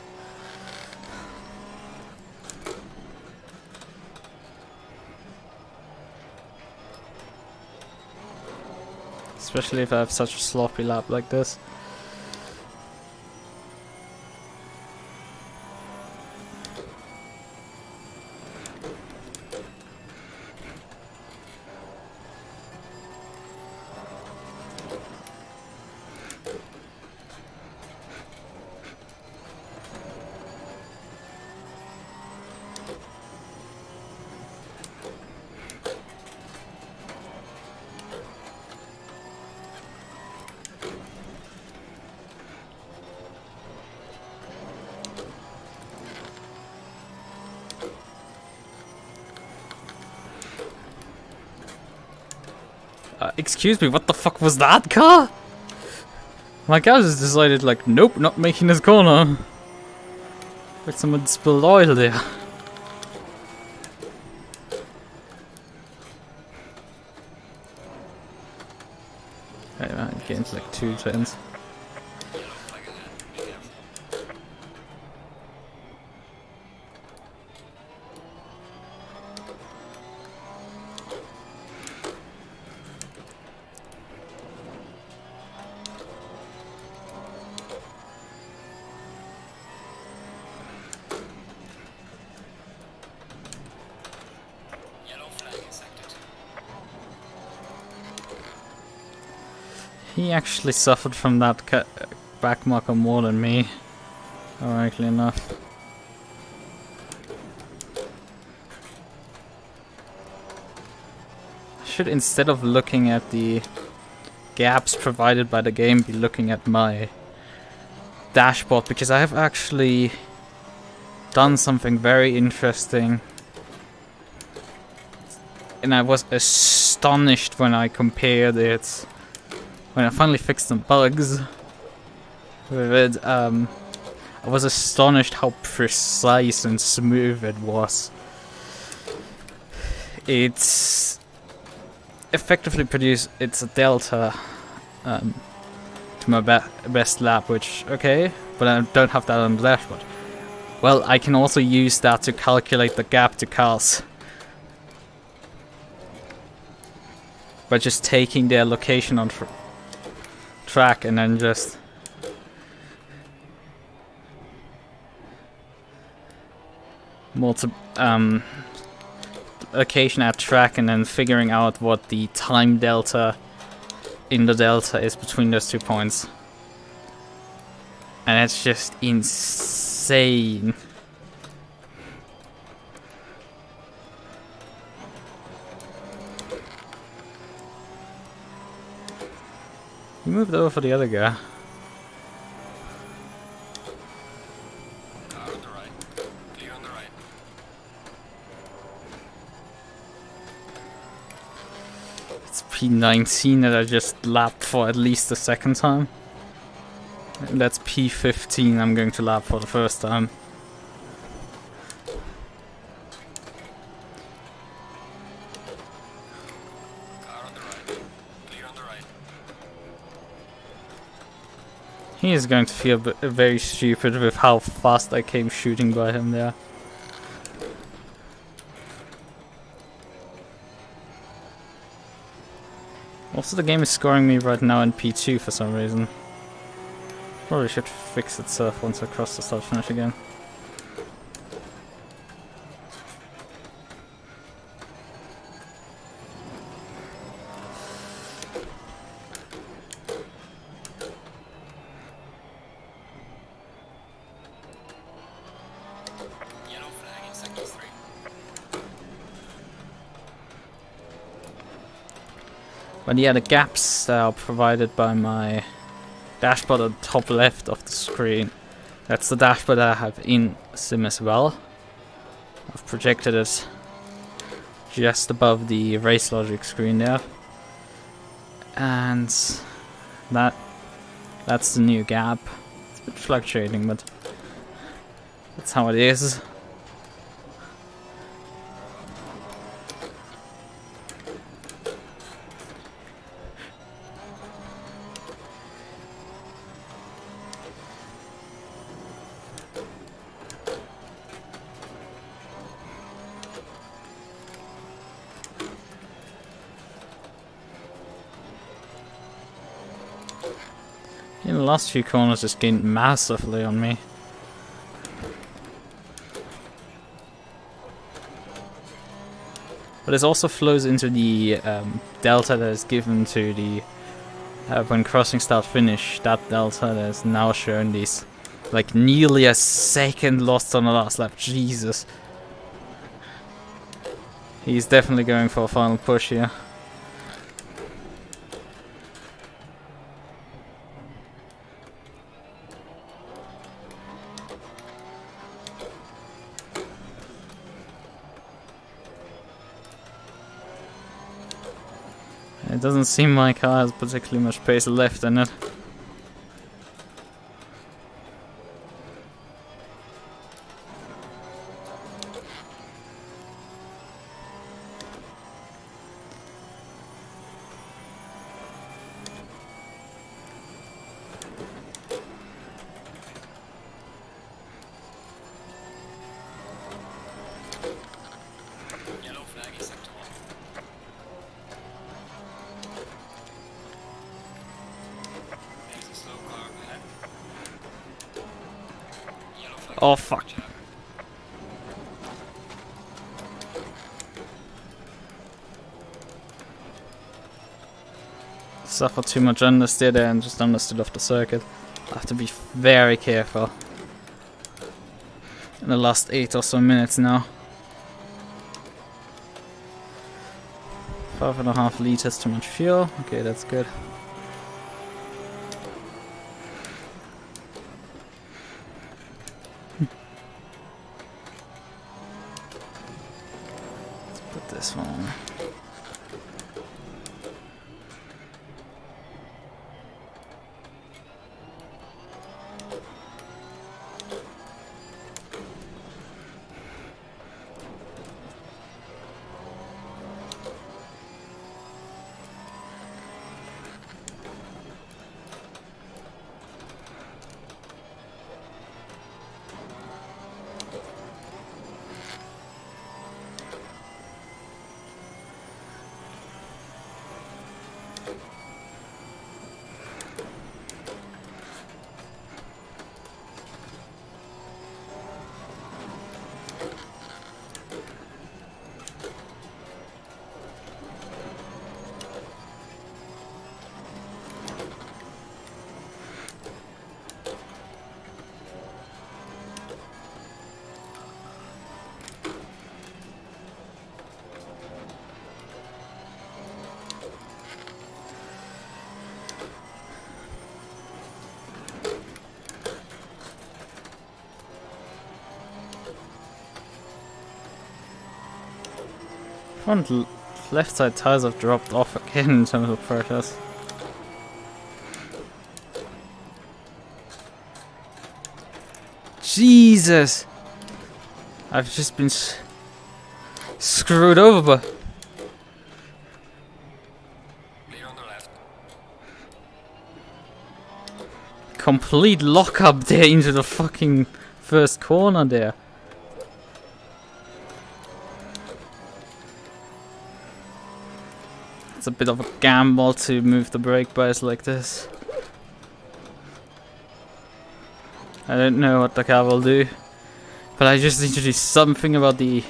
Especially if I have such a sloppy lap like this. excuse me, what the fuck was that car? My car just decided like, nope, not making this corner. But someone spilled oil there. Right, man, game's like 2 turns. He actually suffered from that back marker more than me, ironically enough. I should, instead of looking at the gaps provided by the game, be looking at my dashboard, because I have actually done something very interesting. And I was astonished when I compared it. When I finally fixed some bugs with it, I was astonished how precise and smooth it was. It's effectively produced, it's a delta to my best lap, which, okay, but I don't have that on the dashboard. Well, I can also use that to calculate the gap to cars. By just taking their location on track and then just location at track and then figuring out what the time delta in the delta is between those 2 points. And it's just insane. He moved over for the other guy. Car on the right. Clear on the right. It's P19 that I just lapped for at least the second time. And that's P15 I'm going to lap for the first time. He is going to feel very stupid with how fast I came shooting by him there. Also, the game is scoring me right now in P2 for some reason. Probably should fix itself once I cross the start finish again. But yeah, the gaps that are provided by my dashboard at the top left of the screen, that's the dashboard that I have in Sim as well. I've projected it just above the race logic screen there. And that's the new gap. It's a bit fluctuating, but that's how it is. In the last few corners just gained massively on me. But this also flows into the delta that is given to the when crossing start finish. That delta that is now shown these like nearly a second lost on the last lap. Jesus. He's definitely going for a final push here. It doesn't seem my car has particularly much pace left in it. Yellow flag is sector 1. There's a slow car ahead. Yellow flag. Oh fuck. Watch out. Suffer too much understeer there and just understood off the circuit. I have to be very careful. In the last 8 or so minutes now. 5.5 liters too much fuel. Okay, that's good. Let's put this one on. Front left side tires have dropped off again in terms of purchase. Jesus! I've just been screwed over. Clear on the left. Complete lock up there into the fucking first corner there. It's a bit of a gamble to move the brake bias like this. I don't know what the car will do, but I just need to do something about the...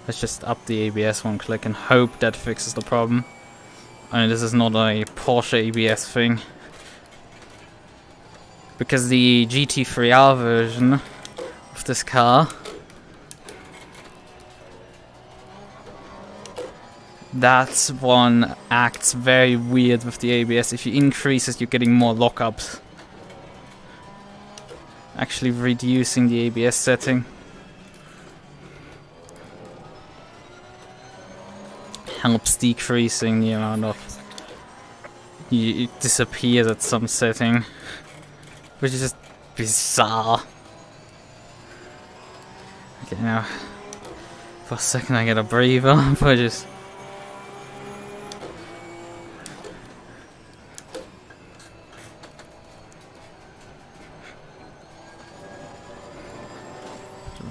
Let's just up the ABS one click and hope that fixes the problem. I mean, this is not a Porsche ABS thing, because the GT3R version of this car, that one acts very weird with the ABS. If you increase it, you're getting more lockups. Actually reducing the ABS setting helps decreasing the amount of... It disappears at some setting, which is just bizarre. Okay, now for a second I get a breather, but just...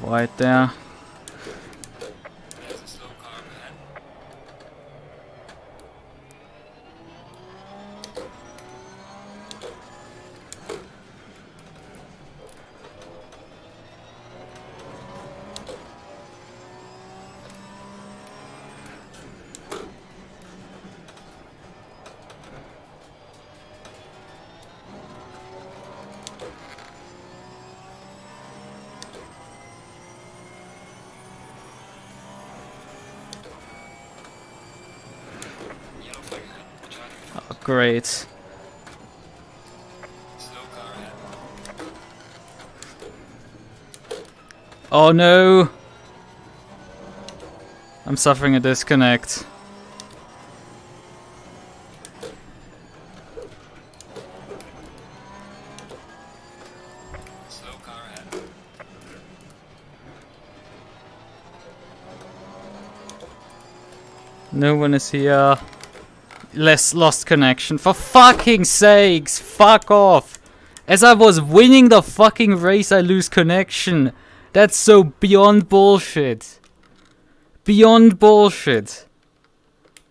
Right there. There's a slow car ahead. Yellow flag ahead. Watch out. Oh, great. Slow car ahead. Oh no! I'm suffering a disconnect. Slow car ahead. No one is here. Lost connection. For fucking sakes, fuck off. As I was winning the fucking race, I lose connection. That's so beyond bullshit. Beyond bullshit.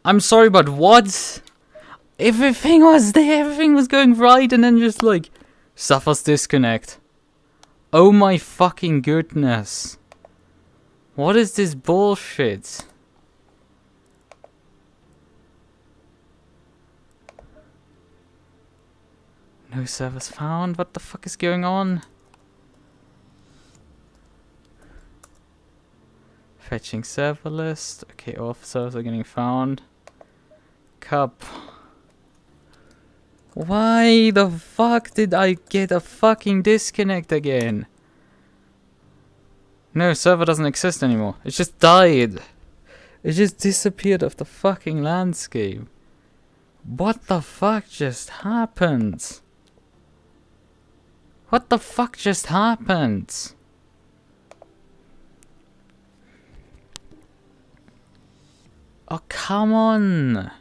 I'm sorry, but what? Everything was there, everything was going right, and then just like, suffers disconnect. Oh my fucking goodness. What is this bullshit? No servers found? What the fuck is going on? Fetching server list. Okay, all servers are getting found. Cup. Why the fuck did I get a fucking disconnect again? No, server doesn't exist anymore. It just died. It just disappeared off the fucking landscape. What the fuck just happened? What the fuck just happened? Oh, come on.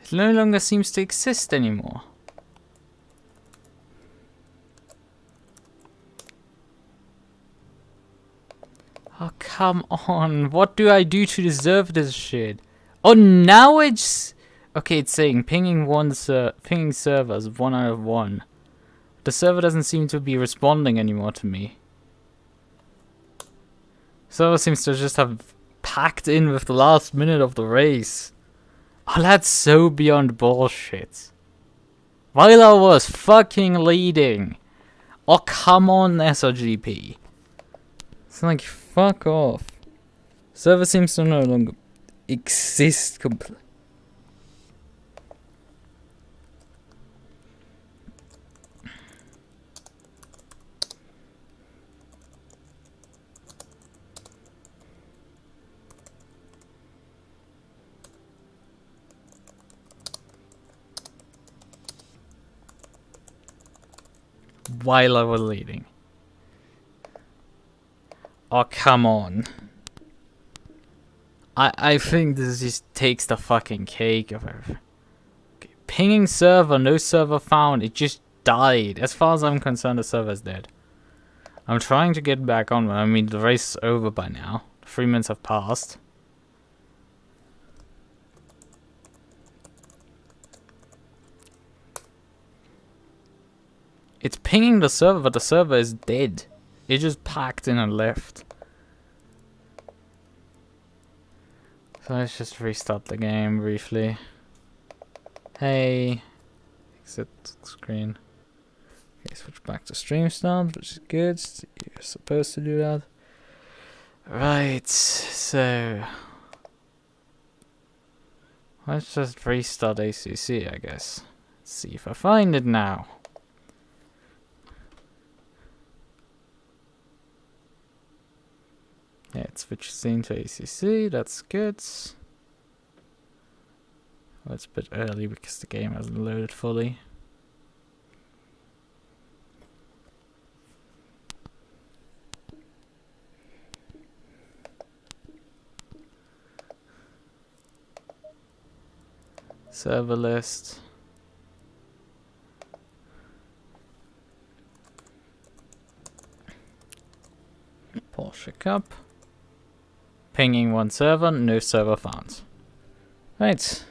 It no longer seems to exist anymore. Oh, come on. What do I do to deserve this shit? Oh, now it's... Okay, it's saying pinging pinging servers 1 out of 1. The server doesn't seem to be responding anymore to me. Server seems to just have packed in with the last minute of the race. Oh, that's so beyond bullshit. While I was fucking leading. Oh, come on, SRGP. It's like, fuck off. Server seems to no longer exist completely. While I was leading. Oh, come on. I think this just takes the fucking cake of everything. Okay. Pinging server, no server found. It just died. As far as I'm concerned, the server's dead. I'm trying to get back on. I mean, the race is over by now. 3 minutes have passed. It's pinging the server, but the server is dead. It just packed in and left. So let's just restart the game briefly. Hey. Exit screen. Okay, switch back to stream start, which is good. You're supposed to do that. Right, so... let's just restart ACC, I guess. Let's see if I find it now. Yeah, it switched scene to ACC, that's good. Well, it's a bit early because the game hasn't loaded fully. Server list. Porsche Cup. Pinging 1 server, no server found. Right.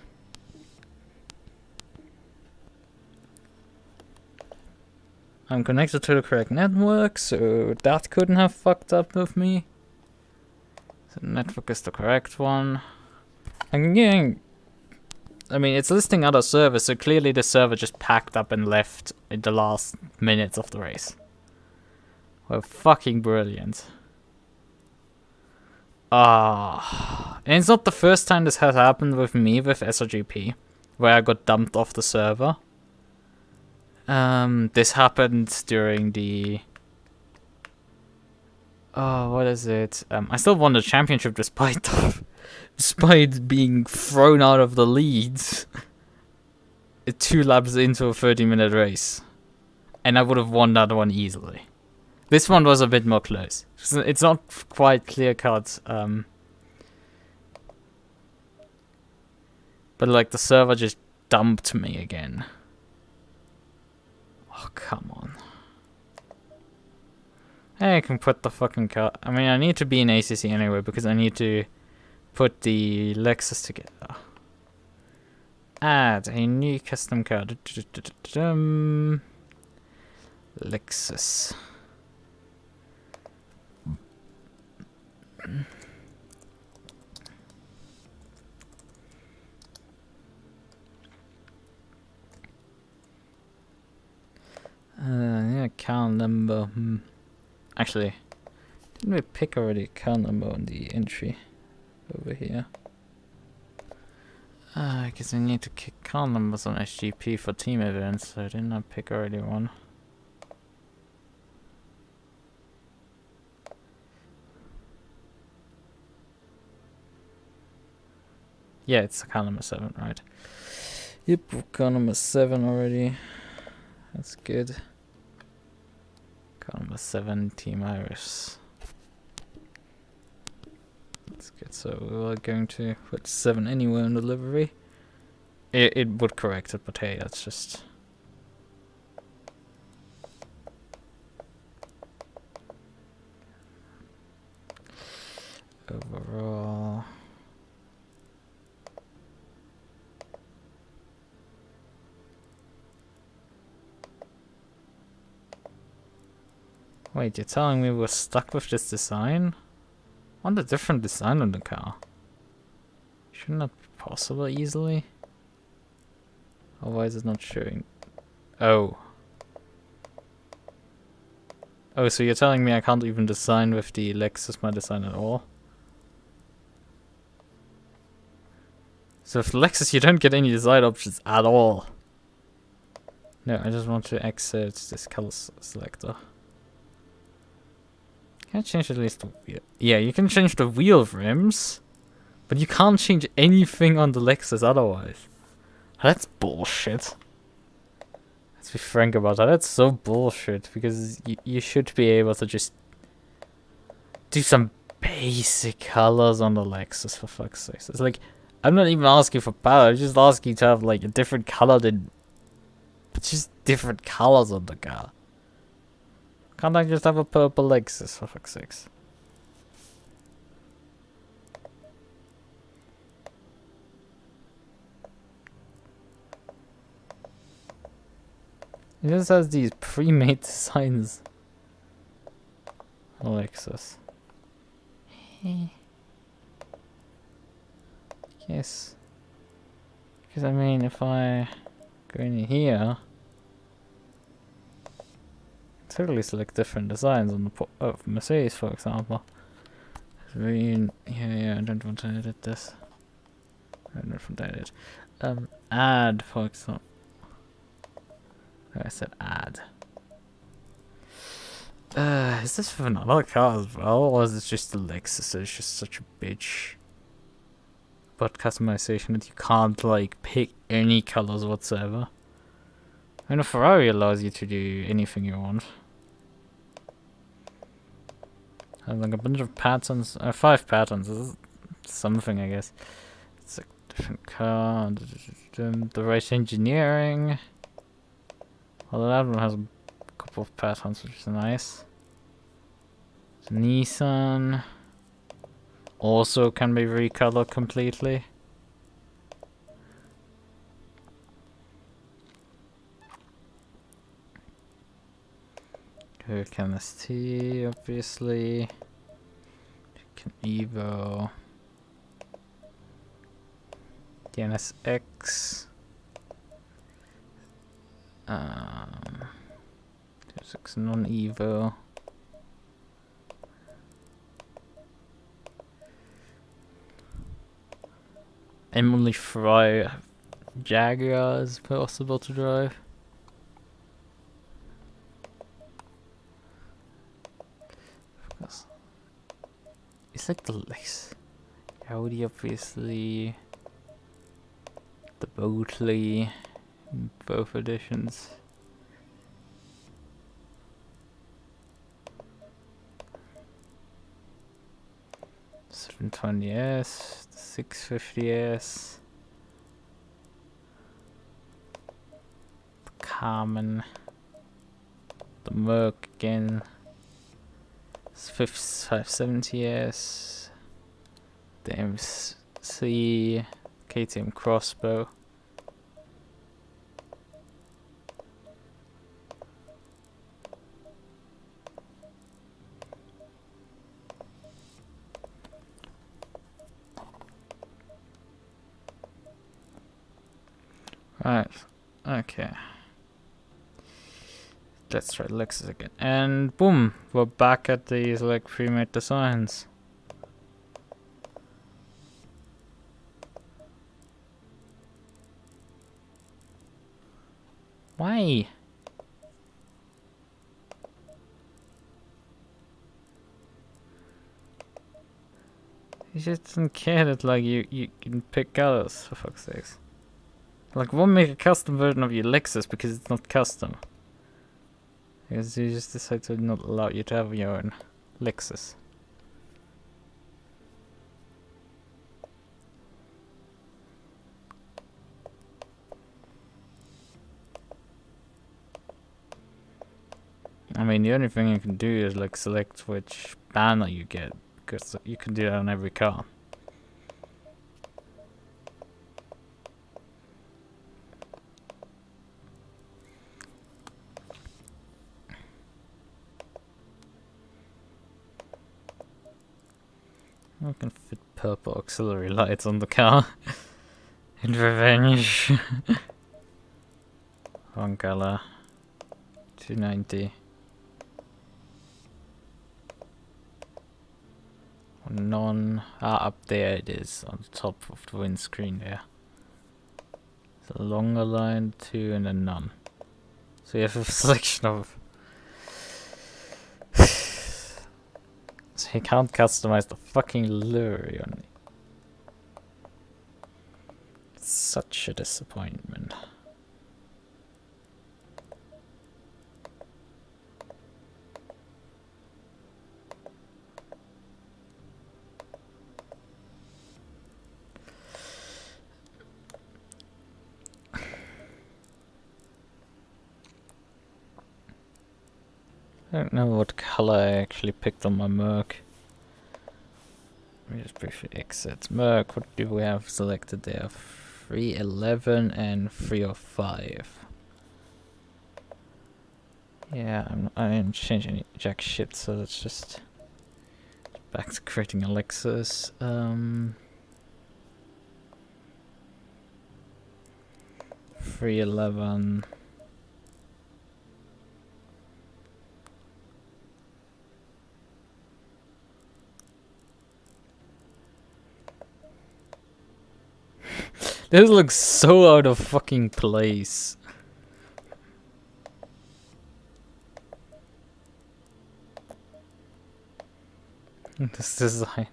I'm connected to the correct network, so that couldn't have fucked up with me. So the network is the correct one. I'm getting... I mean, it's listing other servers, so clearly the server just packed up and left in the last minutes of the race. Well, fucking brilliant. And it's not the first time this has happened with me with SRGP, where I got dumped off the server. This happened during the... Oh, what is it? I still won the championship despite despite being thrown out of the leads 2 laps into a 30-minute race. And I would have won that one easily. This one was a bit more close. It's not quite clear-cut. But like the server just dumped me again. Oh, come on. Hey, I can put the fucking car... I mean, I need to be in ACC anyway, because I need to put the Lexus together. Add a new custom car. Lexus. Yeah, car number. Actually, didn't we pick already a car number on the entry over here? I guess I need to kick car numbers on SGP for team events, so didn't I pick already one? Yeah, it's car number 7, right? Yep, car number 7 already. That's good. Car number 7, Team Iris. That's good. So we're going to put 7 anywhere in the livery. It would correct it, but hey, that's just... Overall... Wait, you're telling me we're stuck with this design? I want a different design on the car. Shouldn't that be possible easily? Or why is it not showing? Oh. Oh, so you're telling me I can't even design with the Lexus my design at all? So with Lexus you don't get any design options at all. No, I just want to exit this color selector. Can I change at least the wheel? Yeah, you can change the wheel rims, but you can't change anything on the Lexus otherwise. That's bullshit. Let's be frank about that. That's so bullshit, because you should be able to just do some basic colors on the Lexus, for fuck's sake. It's like, I'm not even asking for power, I'm just asking to have like a different color than... just different colors on the car. Can't I just have a purple Lexus, for fuck's sake? It just has these pre-made designs. Lexus. Yes. Because I mean, if I go in here, totally select different designs on the Mercedes, for example. Yeah, I don't want to edit this. I don't want to edit. Add, for example. I said add. Is this for another car as well, or is it just the Lexus? It's just such a bitch. But customization that you can't like pick any colors whatsoever. I know Ferrari allows you to do anything you want. Has like a bunch of patterns, 5 patterns. This is something, I guess. It's a different car. The race engineering. Although that one has a couple of patterns, which is nice. Nissan also can be recolored completely. Hurricane ST, obviously. Can Evo. DNSX. 6 non-Evo. And only 5 Jaguars possible to drive. It's like the Lex. Audi, obviously. The Boatley. Both editions. $720S, the $650S, the Carmen, the MUQU again, $570S, the MC, KTM Crossbow. Right, okay. Let's try Lexus again. And boom, we're back at these like pre-made designs. Why? He just doesn't care that like you can pick colors, for fuck's sakes. Like, won't make a custom version of your Lexus because it's not custom. Because you just decide to not allow you to have your own Lexus. I mean, the only thing you can do is like select which banner you get, because you can do that on every car. I can fit purple auxiliary lights on the car. In revenge. One color. 290. None. Up there it is, on the top of the windscreen there. It's a longer line, 2, and then none. So you have a selection of... So you can't customize the fucking livery on me. Such a disappointment. I don't know what color I actually picked on my MUQU. Let me just briefly exit. MUQU, what do we have selected there? 311 and 305. Yeah, I didn't change any jack shit, so let's just back to creating a Lexus. 311. This looks so out of fucking place. This design.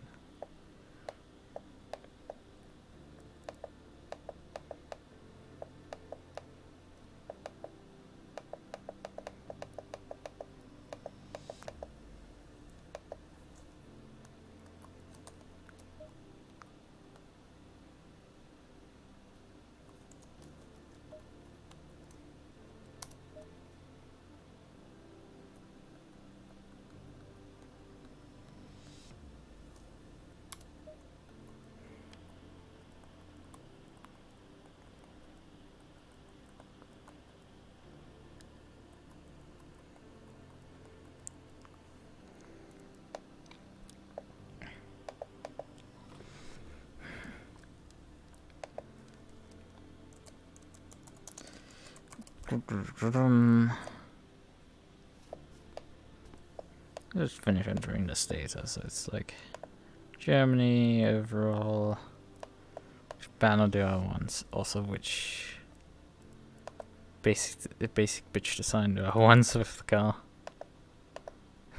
Just finish entering the status. It's like Germany overall. ban on the other ones, also which basic bitch design the other ones with the car.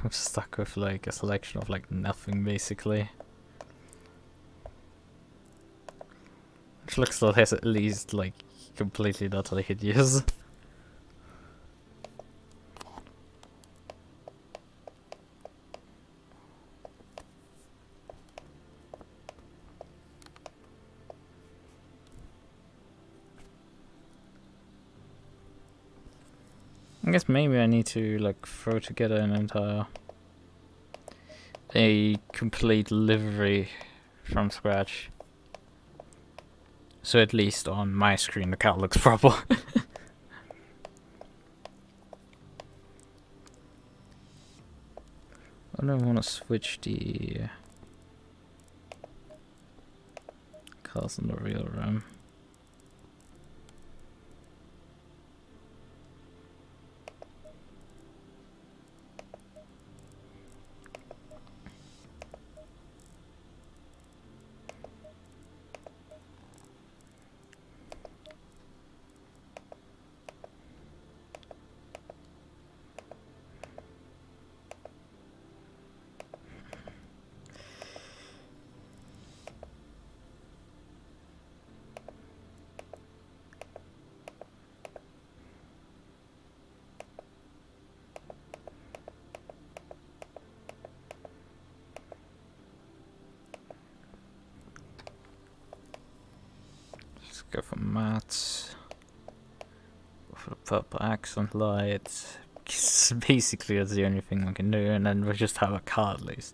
I'm stuck with like a selection of like nothing basically. Which looks like has at least like completely and utterly hideous. I guess maybe I need to like throw together a complete livery from scratch. So at least on my screen the car looks proper. I don't want to switch the cars in the real room. Go for matte. Go for the purple accent light. Basically, that's the only thing we can do, and then we'll just have a car at least.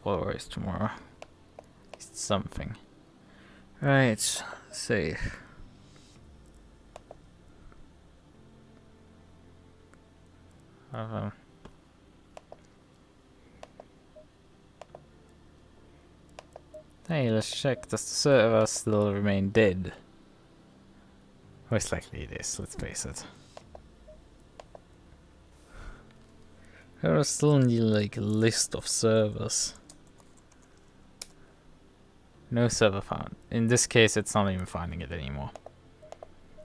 For the race tomorrow. At least something. Right, let's see. Hey, let's check. Does the server still remain dead? Most likely it is, let's face it. There are still in the like list of servers. No server found. In this case, it's not even finding it anymore.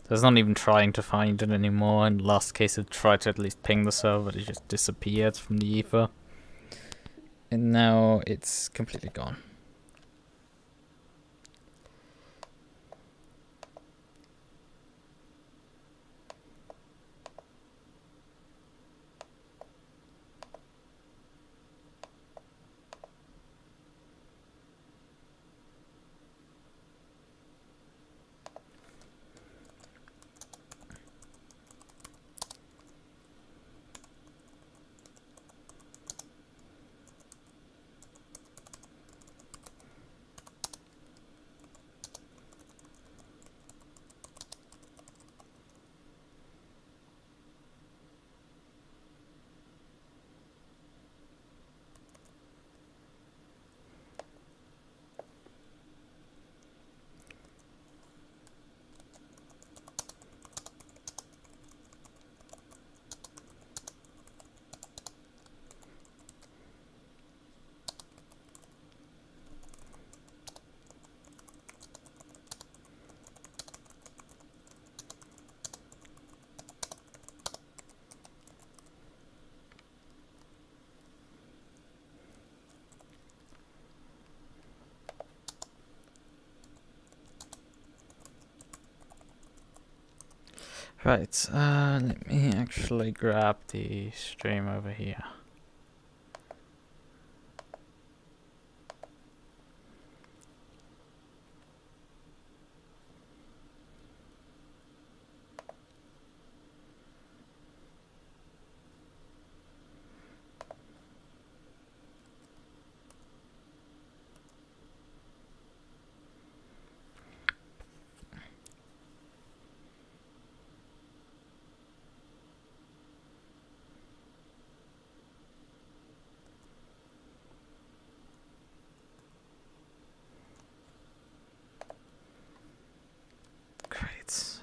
So it's not even trying to find it anymore. In the last case, it tried to at least ping the server, but it just disappeared from the ether. And now it's completely gone. Right, let me actually grab the stream over here.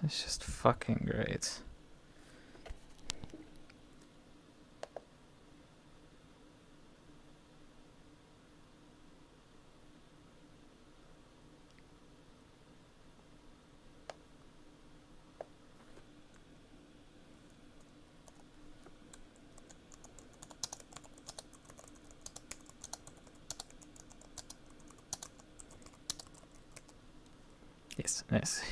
It's just fucking great. Yes, yes.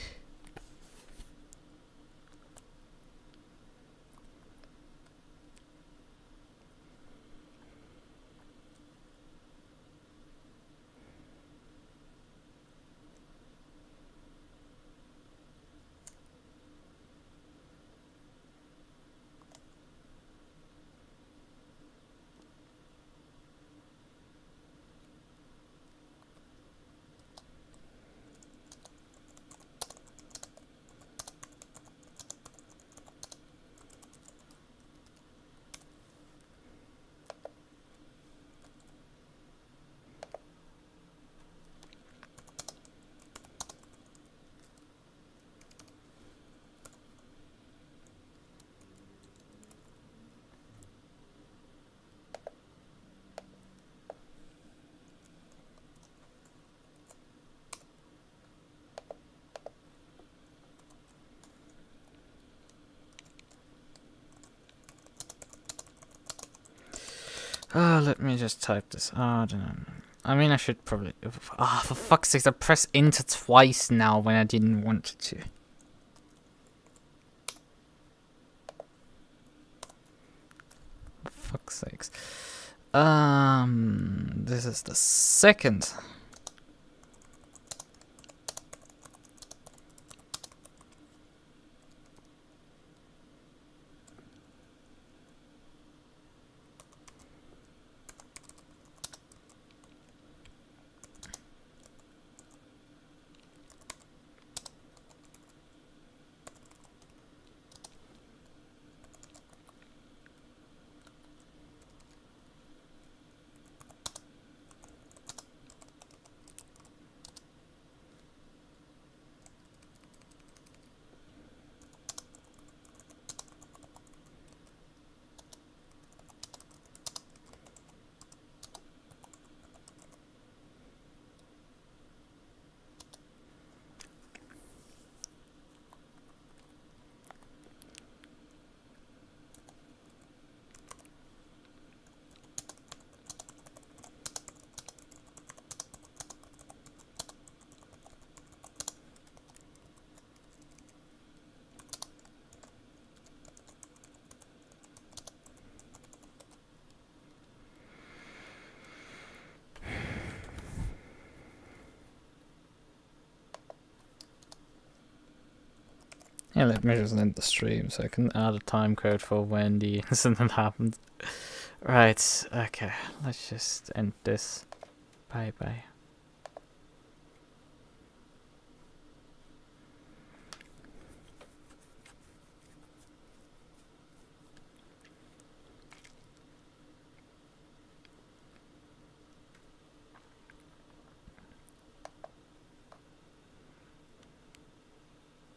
Let me just type this out. I mean, I should probably... for fuck's sake, I pressed enter twice now when I didn't want to. For fuck's sakes. This is the second. Yeah, let me just end the stream so I can add a time code for when the incident happened. Right, okay, let's just end this. Bye bye.